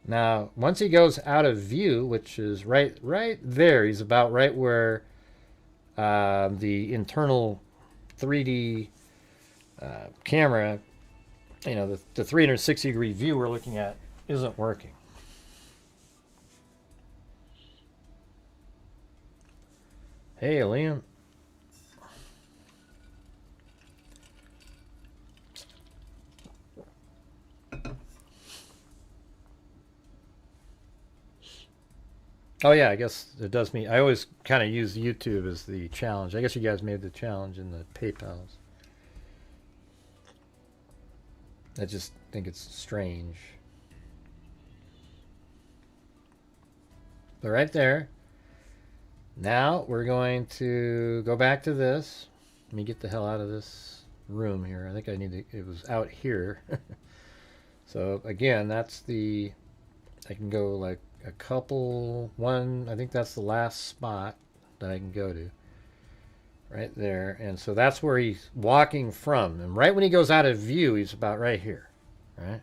S1: Now, once he goes out of view, which is right there, he's about right where the internal 3D camera, you know, the 360-degree view we're looking at isn't working. Hey, Liam. Oh yeah, I guess it does mean I always kind of use YouTube as the challenge. I guess you guys made the challenge in the PayPals. I just think it's strange. But right there. Now we're going to go back to this. Let me get the hell out of this room here. I think I need to, it was out here. So again, that's the, I can go like a couple, I think that's the last spot that I can go to. Right there. And so that's where he's walking from. And right when he goes out of view, he's about right here. Right?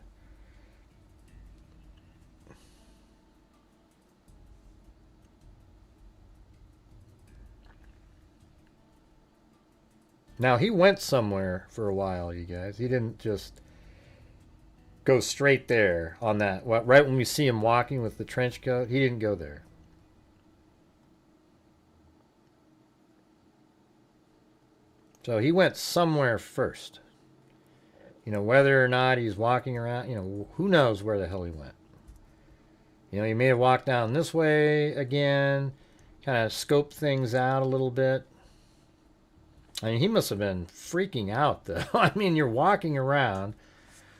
S1: Now, he went somewhere for a while, you guys. He didn't just go straight there on that. Right when we see him walking with the trench coat, he didn't go there. So he went somewhere first. You know, whether or not he's walking around, you know, who knows where the hell he went. You know, he may have walked down this way again, kind of scoped things out a little bit. I mean, he must have been freaking out, though. I mean, you're walking around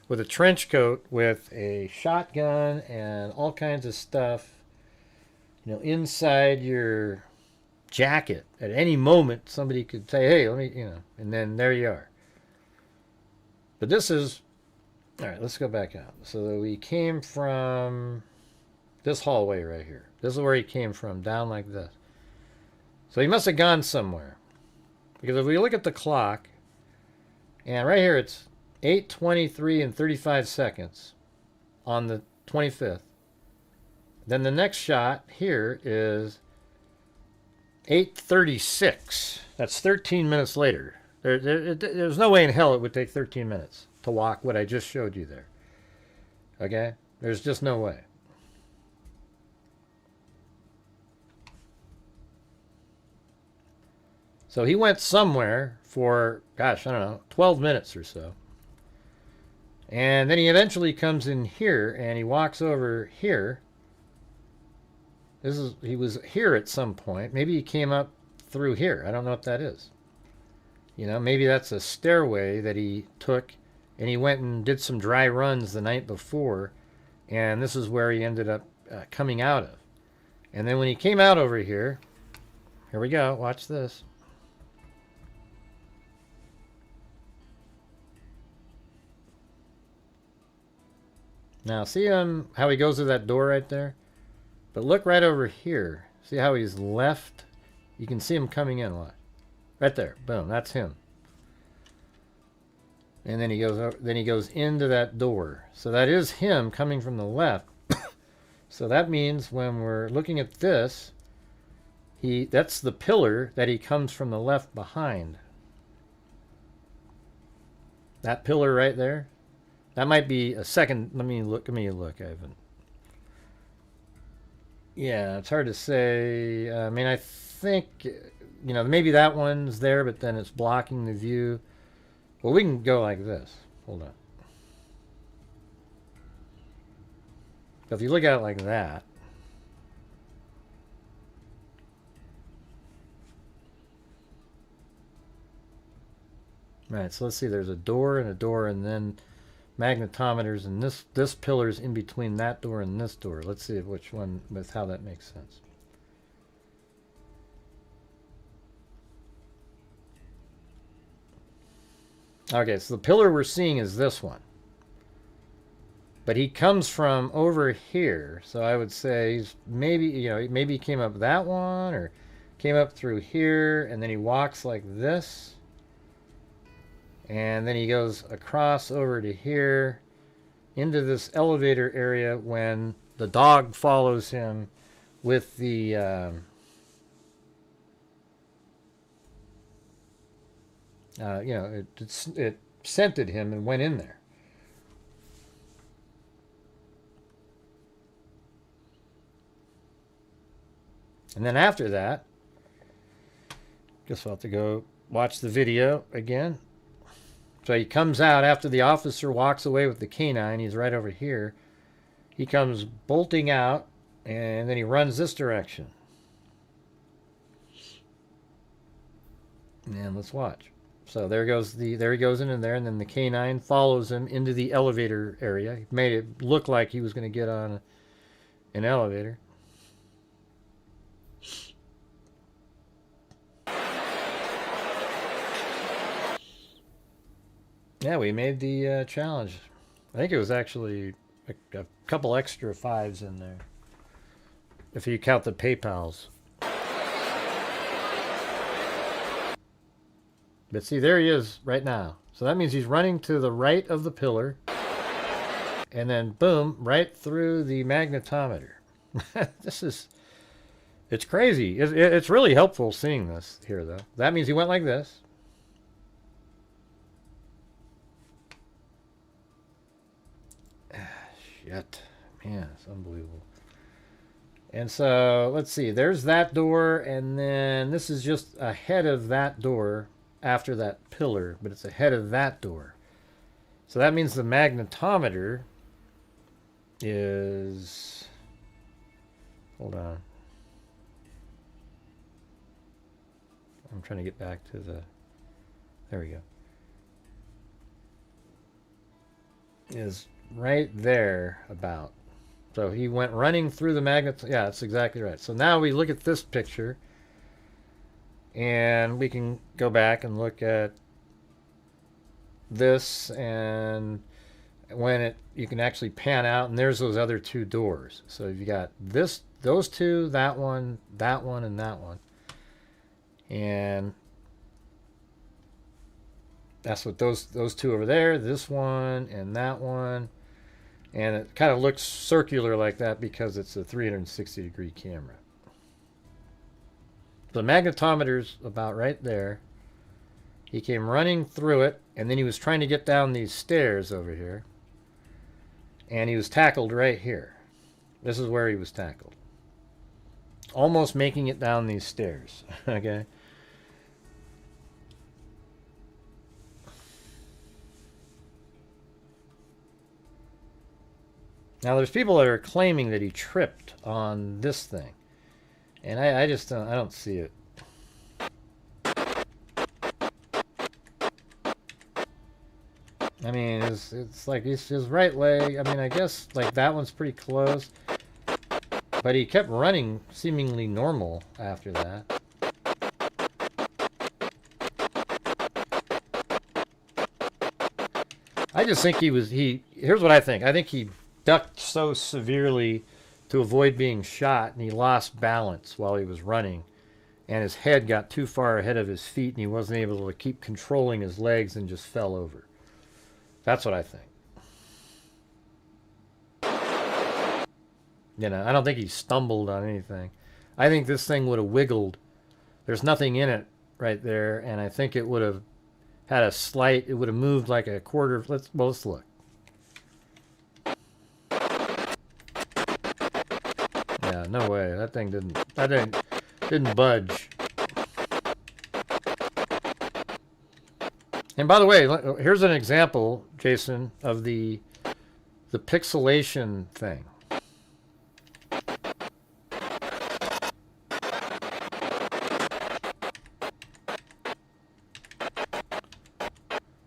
S1: with a trench coat with a shotgun and all kinds of stuff, you know, inside your jacket. At any moment, somebody could say, hey, let me, you know, and then there you are. But this is, all right, let's go back out. So we came from this hallway right here. This is where he came from, down like this. So he must have gone somewhere. Because if we look at the clock, and right here it's 8:23 and 35 seconds on the 25th. Then the next shot here is 8:36. That's 13 minutes later. There's no way in hell it would take 13 minutes to walk what I just showed you there. Okay? There's just no way. So he went somewhere for, gosh, I don't know, 12 minutes or so. And then he eventually comes in here and he walks over here. He was here at some point. Maybe he came up through here. I don't know what that is. You know, maybe that's a stairway that he took and he went and did some dry runs the night before. And this is where he ended up coming out of. And then when he came out over here we go, watch this. Now, see how he goes to that door right there? But look right over here. See how he's left? You can see him coming in. Watch. Right there. Boom. That's him. And then he goes into that door. So that is him coming from the left. So that means when we're looking at this, that's the pillar that he comes from the left behind. That pillar right there. That might be a second. Let me look. I haven't. Yeah, it's hard to say. I mean, I think, you know, maybe that one's there, but then it's blocking the view. Well, we can go like this. Hold on. So if you look at it like that. Right, so let's see. There's a door, and then magnetometers, and this pillar's in between that door and this door. Let's see which one, with how that makes sense. Okay, so the pillar we're seeing is this one. But he comes from over here, so I would say he's maybe he came up that one, or came up through here, and then he walks like this. And then he goes across over to here into this elevator area when the dog follows him with the it scented him and went in there. And then after that, guess we'll have to go watch the video again. So he comes out after the officer walks away with the canine. He's right over here. He comes bolting out, and then he runs this direction. And let's watch. So there he goes in there, and then the canine follows him into the elevator area. He made it look like he was going to get on an elevator. Yeah, we made the challenge. I think it was actually a couple extra 5s in there, if you count the PayPals. But see, there he is right now. So that means he's running to the right of the pillar, and then boom, right through the magnetometer. It's crazy. It's really helpful seeing this here, though. That means he went like this. Shit. Man, it's unbelievable. And so, let's see. There's that door, and then this is just ahead of that door after that pillar, but it's ahead of that door. So that means the magnetometer is... Hold on. I'm trying to get back to the... There we go. Is right there about. So he went running through the magnet. Yeah, that's exactly right. So now we look at this picture, and we can go back and look at this, and when you can actually pan out, and there's those other 2 doors. So you got those 2, that one, and that one. And that's what those 2 over there, this one and that one. And it kind of looks circular like that because it's a 360-degree camera. The magnetometer's about right there. He came running through it, and then he was trying to get down these stairs over here. And he was tackled right here. This is where he was tackled. Almost making it down these stairs. Okay? Now there's people that are claiming that he tripped on this thing. And I just don't see it. I mean, it's like his right leg. I mean, I guess like that one's pretty close. But he kept running seemingly normal after that. I just think here's what I think. I think he ducked so severely to avoid being shot, and he lost balance while he was running. And his head got too far ahead of his feet, and he wasn't able to keep controlling his legs and just fell over. That's what I think. You know, I don't think he stumbled on anything. I think this thing would have wiggled. There's nothing in it right there, and I think it would have had a slight, it would have moved like a quarter. Let's look. Yeah, no way. That thing didn't budge. And by the way, here's an example, Jason, of the pixelation thing.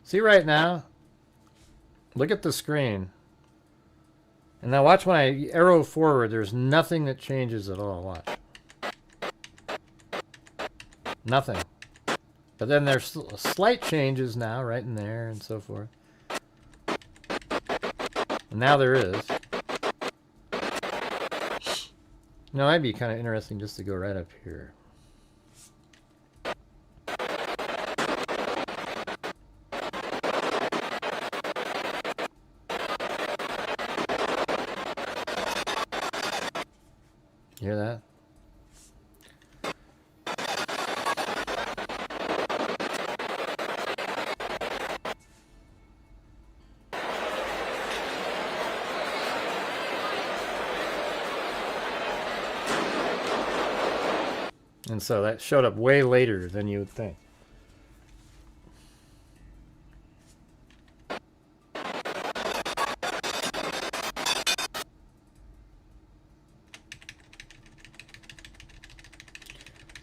S1: See right now? Look at the screen. And now watch when I arrow forward, there's nothing that changes at all. Watch. Nothing. But then there's slight changes now, right in there and so forth. And now there is. You know, that'd be kind of interesting just to go right up here. You hear that? And so that showed up way later than you would think.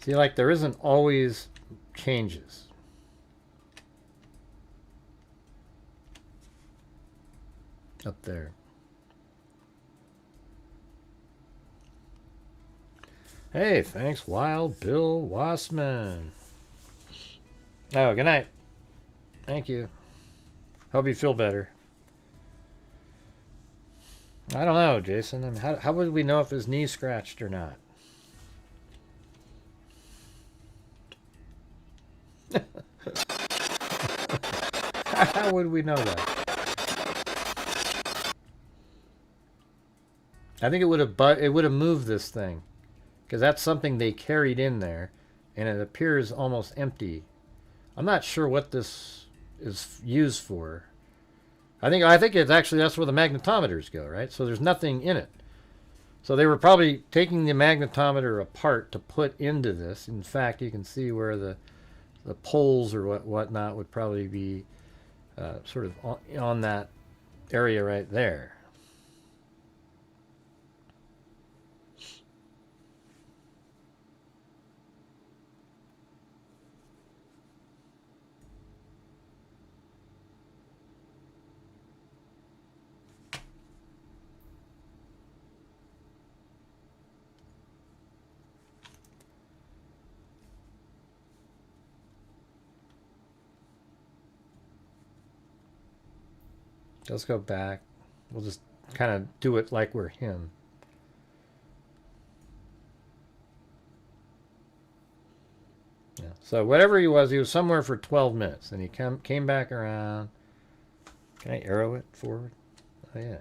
S1: See, like, there isn't always changes. Up there. Hey, thanks, Wild Bill Wassman. Oh, good night. Thank you. Hope you feel better. I don't know, Jason. I mean, how would we know if his knee scratched or not? How would we know that? I think it would have moved this thing, because that's something they carried in there, and it appears almost empty. I'm not sure what this is used for. I think it's actually, that's where the magnetometers go, right? So there's nothing in it. So they were probably taking the magnetometer apart to put into this. In fact, you can see where the poles or whatnot would probably be sort of on that area right there. Let's go back. We'll just kind of do it like we're him. Yeah. So whatever he was somewhere for 12 minutes. And he came back around. Can I arrow it forward? Oh, yeah.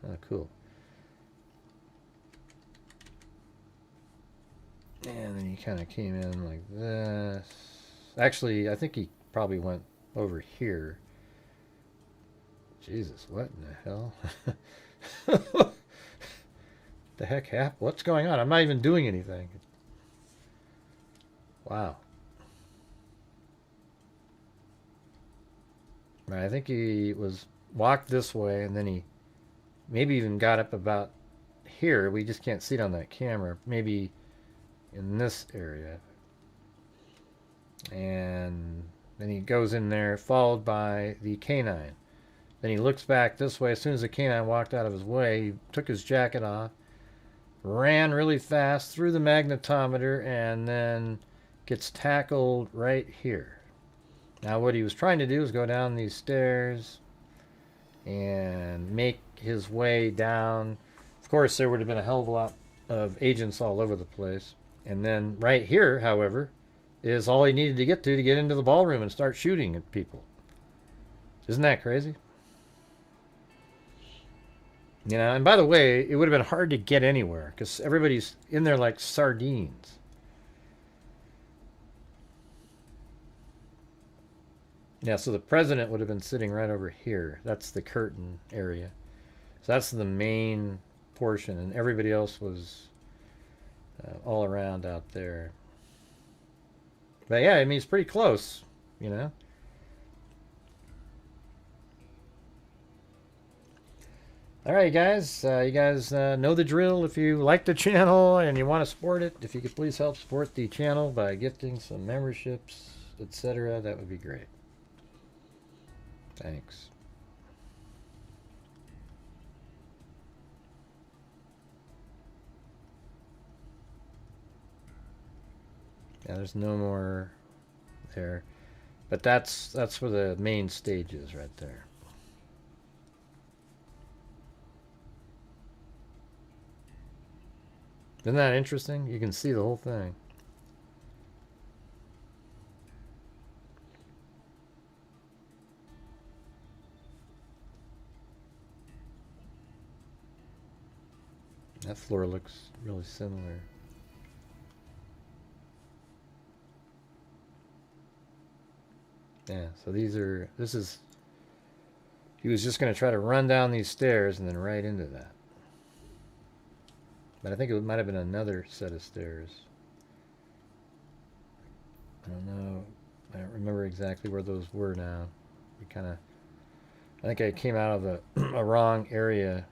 S1: Oh, cool. And then he kind of came in like this. Actually, I think he probably went over here. Jesus, what in the hell? The heck happened? What's going on? I'm not even doing anything. Wow. Right, I think he walked this way, and then he maybe even got up about here. We just can't see it on that camera. Maybe in this area. And then he goes in there, followed by the canine. Then he looks back this way. As soon as the canine walked out of his way, he took his jacket off, ran really fast through the magnetometer, and then gets tackled right here. Now what he was trying to do is go down these stairs and make his way down. Of course, there would have been a hell of a lot of agents all over the place. And then right here, however, is all he needed to get into the ballroom and start shooting at people. Isn't that crazy? You know, and by the way, it would have been hard to get anywhere because everybody's in there like sardines. Yeah, so the president would have been sitting right over here. That's the curtain area. So that's the main portion, and everybody else was all around out there. But yeah, I mean, it's pretty close, you know. All right, guys. You guys know the drill. If you like the channel and you want to support it, if you could please help support the channel by gifting some memberships, etc., that would be great. Thanks. Yeah, there's no more there, but that's where the main stage is, right there. Isn't that interesting? You can see the whole thing. That floor looks really similar. Yeah, so this is, he was just going to try to run down these stairs and then right into that. But I think it might have been another set of stairs. I don't know. I don't remember exactly where those were now. I think I came out of a wrong area.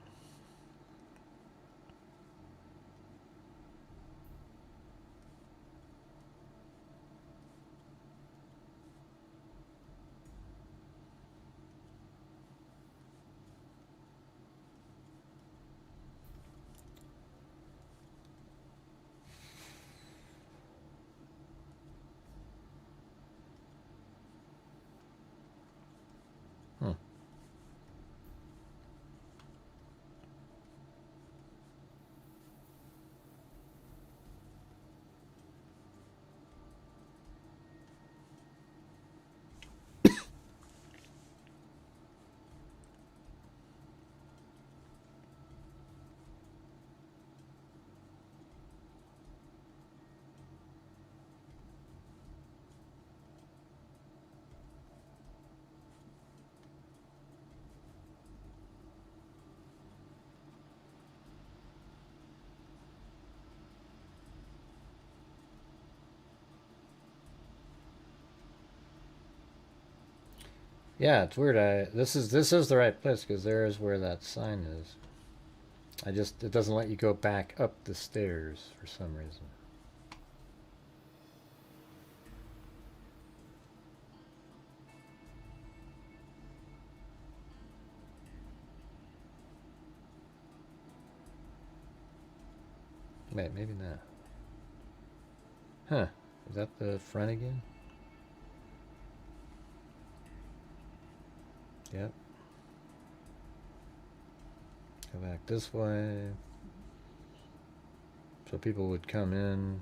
S1: Yeah, it's weird. This is the right place because there is where that sign is. It doesn't let you go back up the stairs for some reason. Wait, maybe not. Huh? Is that the front again? Yep. Go back this way. So people would come in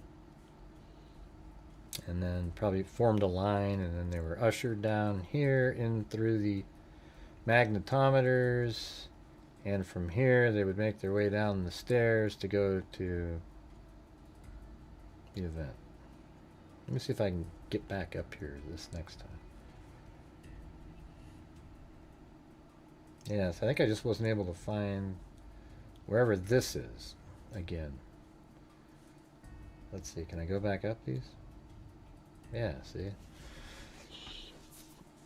S1: and then probably formed a line, and then they were ushered down here in through the magnetometers, and from here they would make their way down the stairs to go to the event. Let me see if I can get back up here this next time. Yes, I think I just wasn't able to find wherever this is again. Let's see, can I go back up these? Yeah, see?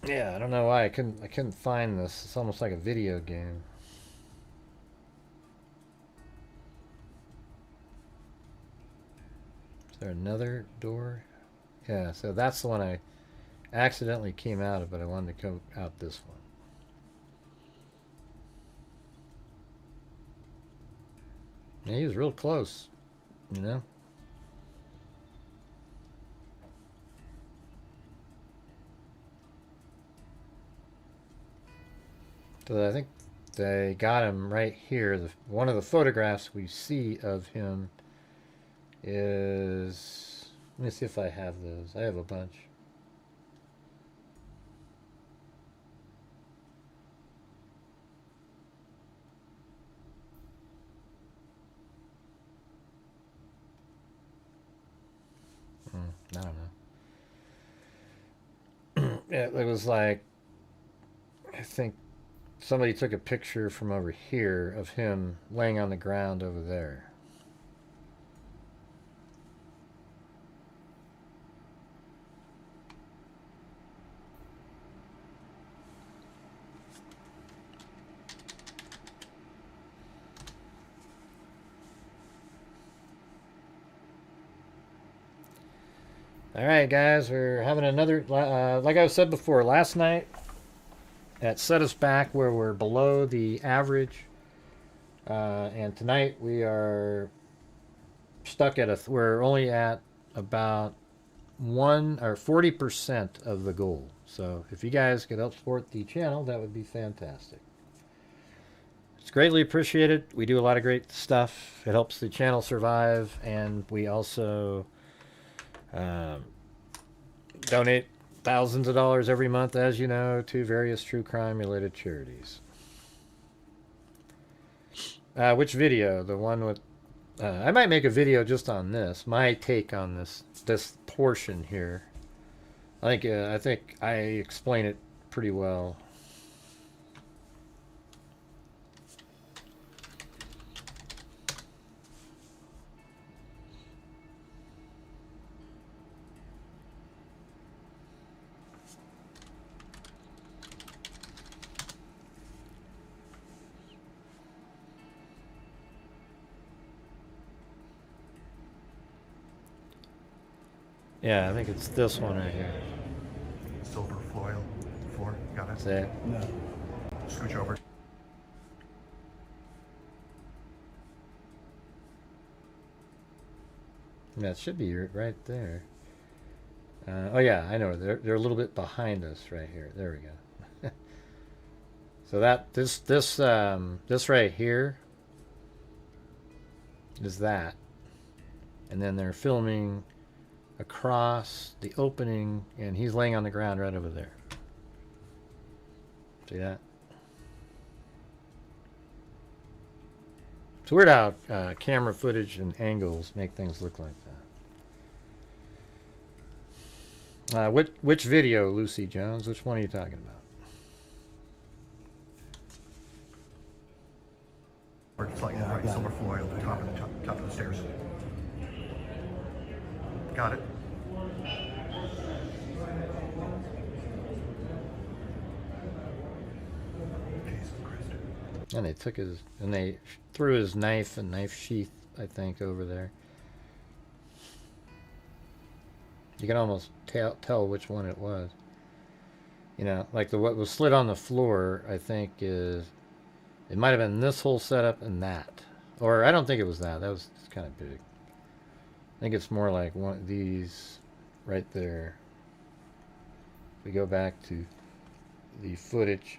S1: Yeah, I don't know why I couldn't find this. It's almost like a video game. Is there another door? Yeah, so that's the one I accidentally came out of, but I wanted to go out this one. Yeah, he was real close, you know? So I think they got him right here. One of the photographs we see of him is... Let me see if I have those. I have a bunch. I don't know. Yeah, it was like, I think somebody took a picture from over here of him laying on the ground over there. All right, guys, we're having another, like I said before, last night, that set us back where we're below the average. And tonight we are stuck at we're only at about 40% of the goal. So if you guys could help support the channel, that would be fantastic. It's greatly appreciated. We do a lot of great stuff. It helps the channel survive, and we also donate thousands of dollars every month, as you know, to various true crime related charities. Which video? The one with I might make a video just on this, my take on this portion here. I think I explain it pretty well. Yeah, I think it's this one right here.
S3: Silver foil, 4, got it?
S1: See it?
S3: No. Scooch over.
S1: Yeah, it should be right there. Oh yeah, I know. They're a little bit behind us right here. There we go. So this right here is that, and then they're filming across the opening, and he's laying on the ground right over there. See that? It's weird how camera footage and angles make things look like that. Which video, Lucy Jones? Which one are you talking about?
S3: It's like right, silver foil, top of the stairs. Got it. Jesus Christ.
S1: And they threw his knife and knife sheath, I think, over there. You can almost tell which one it was. You know, like what was slid on the floor, I think it might have been this whole setup and that. Or I don't think it was that. That was kind of big. I think it's more like one of these right there. If we go back to the footage.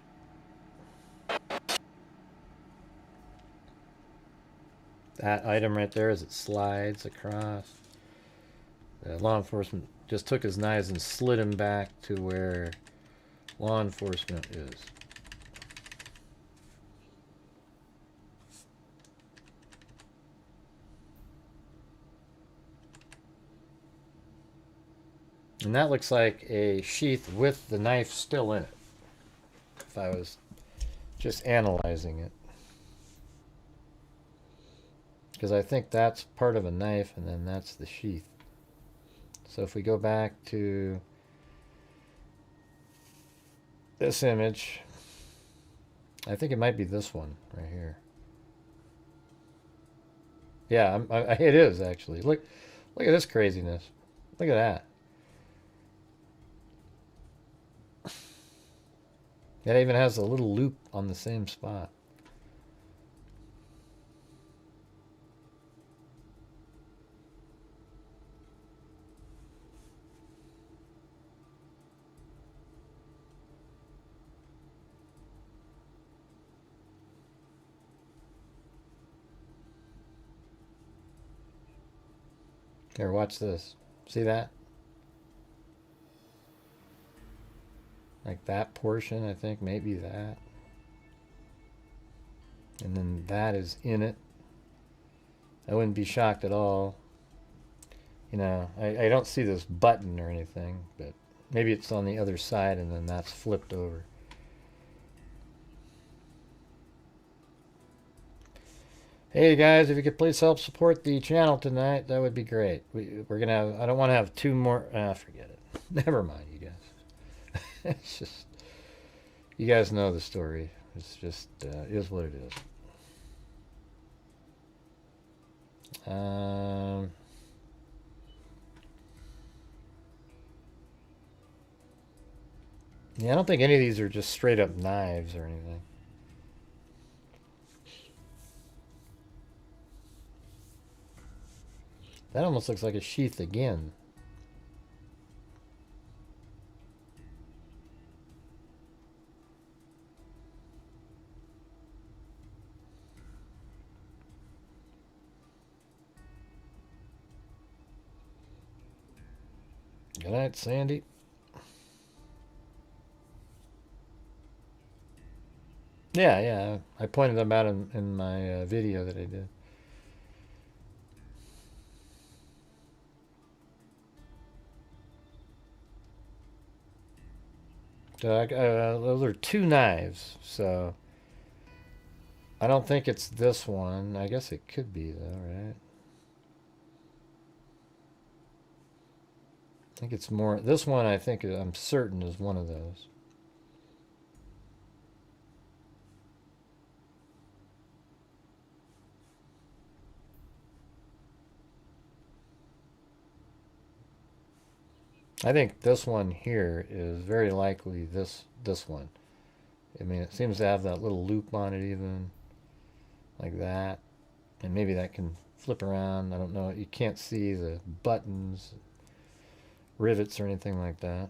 S1: That item right there as it slides across. The law enforcement just took his knives and slid him back to where law enforcement is. And that looks like a sheath with the knife still in it, if I was just analyzing it. Because I think that's part of a knife, and then that's the sheath. So if we go back to this image, I think it might be this one right here. Yeah, it is actually. Look at this craziness. Look at that. It even has a little loop on the same spot. Here, watch this. See that? Like that portion, I think, maybe that. And then that is in it. I wouldn't be shocked at all. You know, I don't see this button or anything, but maybe it's on the other side and then that's flipped over. Hey guys, if you could please help support the channel tonight, that would be great. We're gonna have, I don't want to have two more, forget it. Never mind, you guys. It's just, you guys know the story. It's just, is what it is. Yeah, I don't think any of these are just straight up knives or anything. That almost looks like a sheath again. Good night, Sandy. Yeah, I pointed them out in my video that I did. Those are two knives, so I don't think it's this one. I guess it could be though, right? I think it's more this one. I think I'm certain is one of those. I think this one here is very likely this one. I mean, it seems to have that little loop on it even, like that. And maybe that can flip around. I don't know. You can't see the buttons, rivets, or anything like that.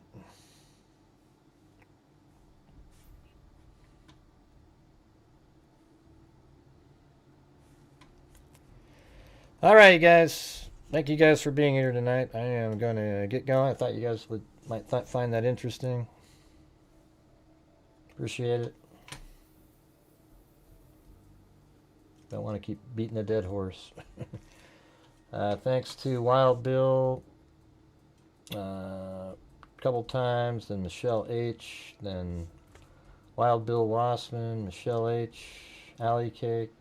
S1: All right, you guys. Thank you guys for being here tonight. I am going to get going. I thought you guys might find that interesting. Appreciate it. Don't want to keep beating a dead horse. Thanks to Wild Bill a couple times, then Michelle H, then Wild Bill Wassman, Michelle H, Alley Cake,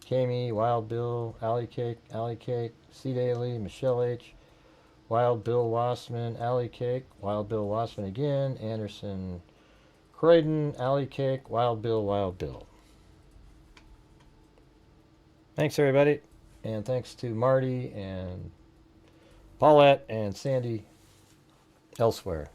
S1: Kami, Wild Bill, Alley Cake, C. Daly, Michelle H, Wild Bill Wassman, Alley Cake, Wild Bill Wassman again, Anderson Croydon, Alley Cake, Wild Bill. Thanks everybody, and thanks to Marty and Paulette and Sandy elsewhere.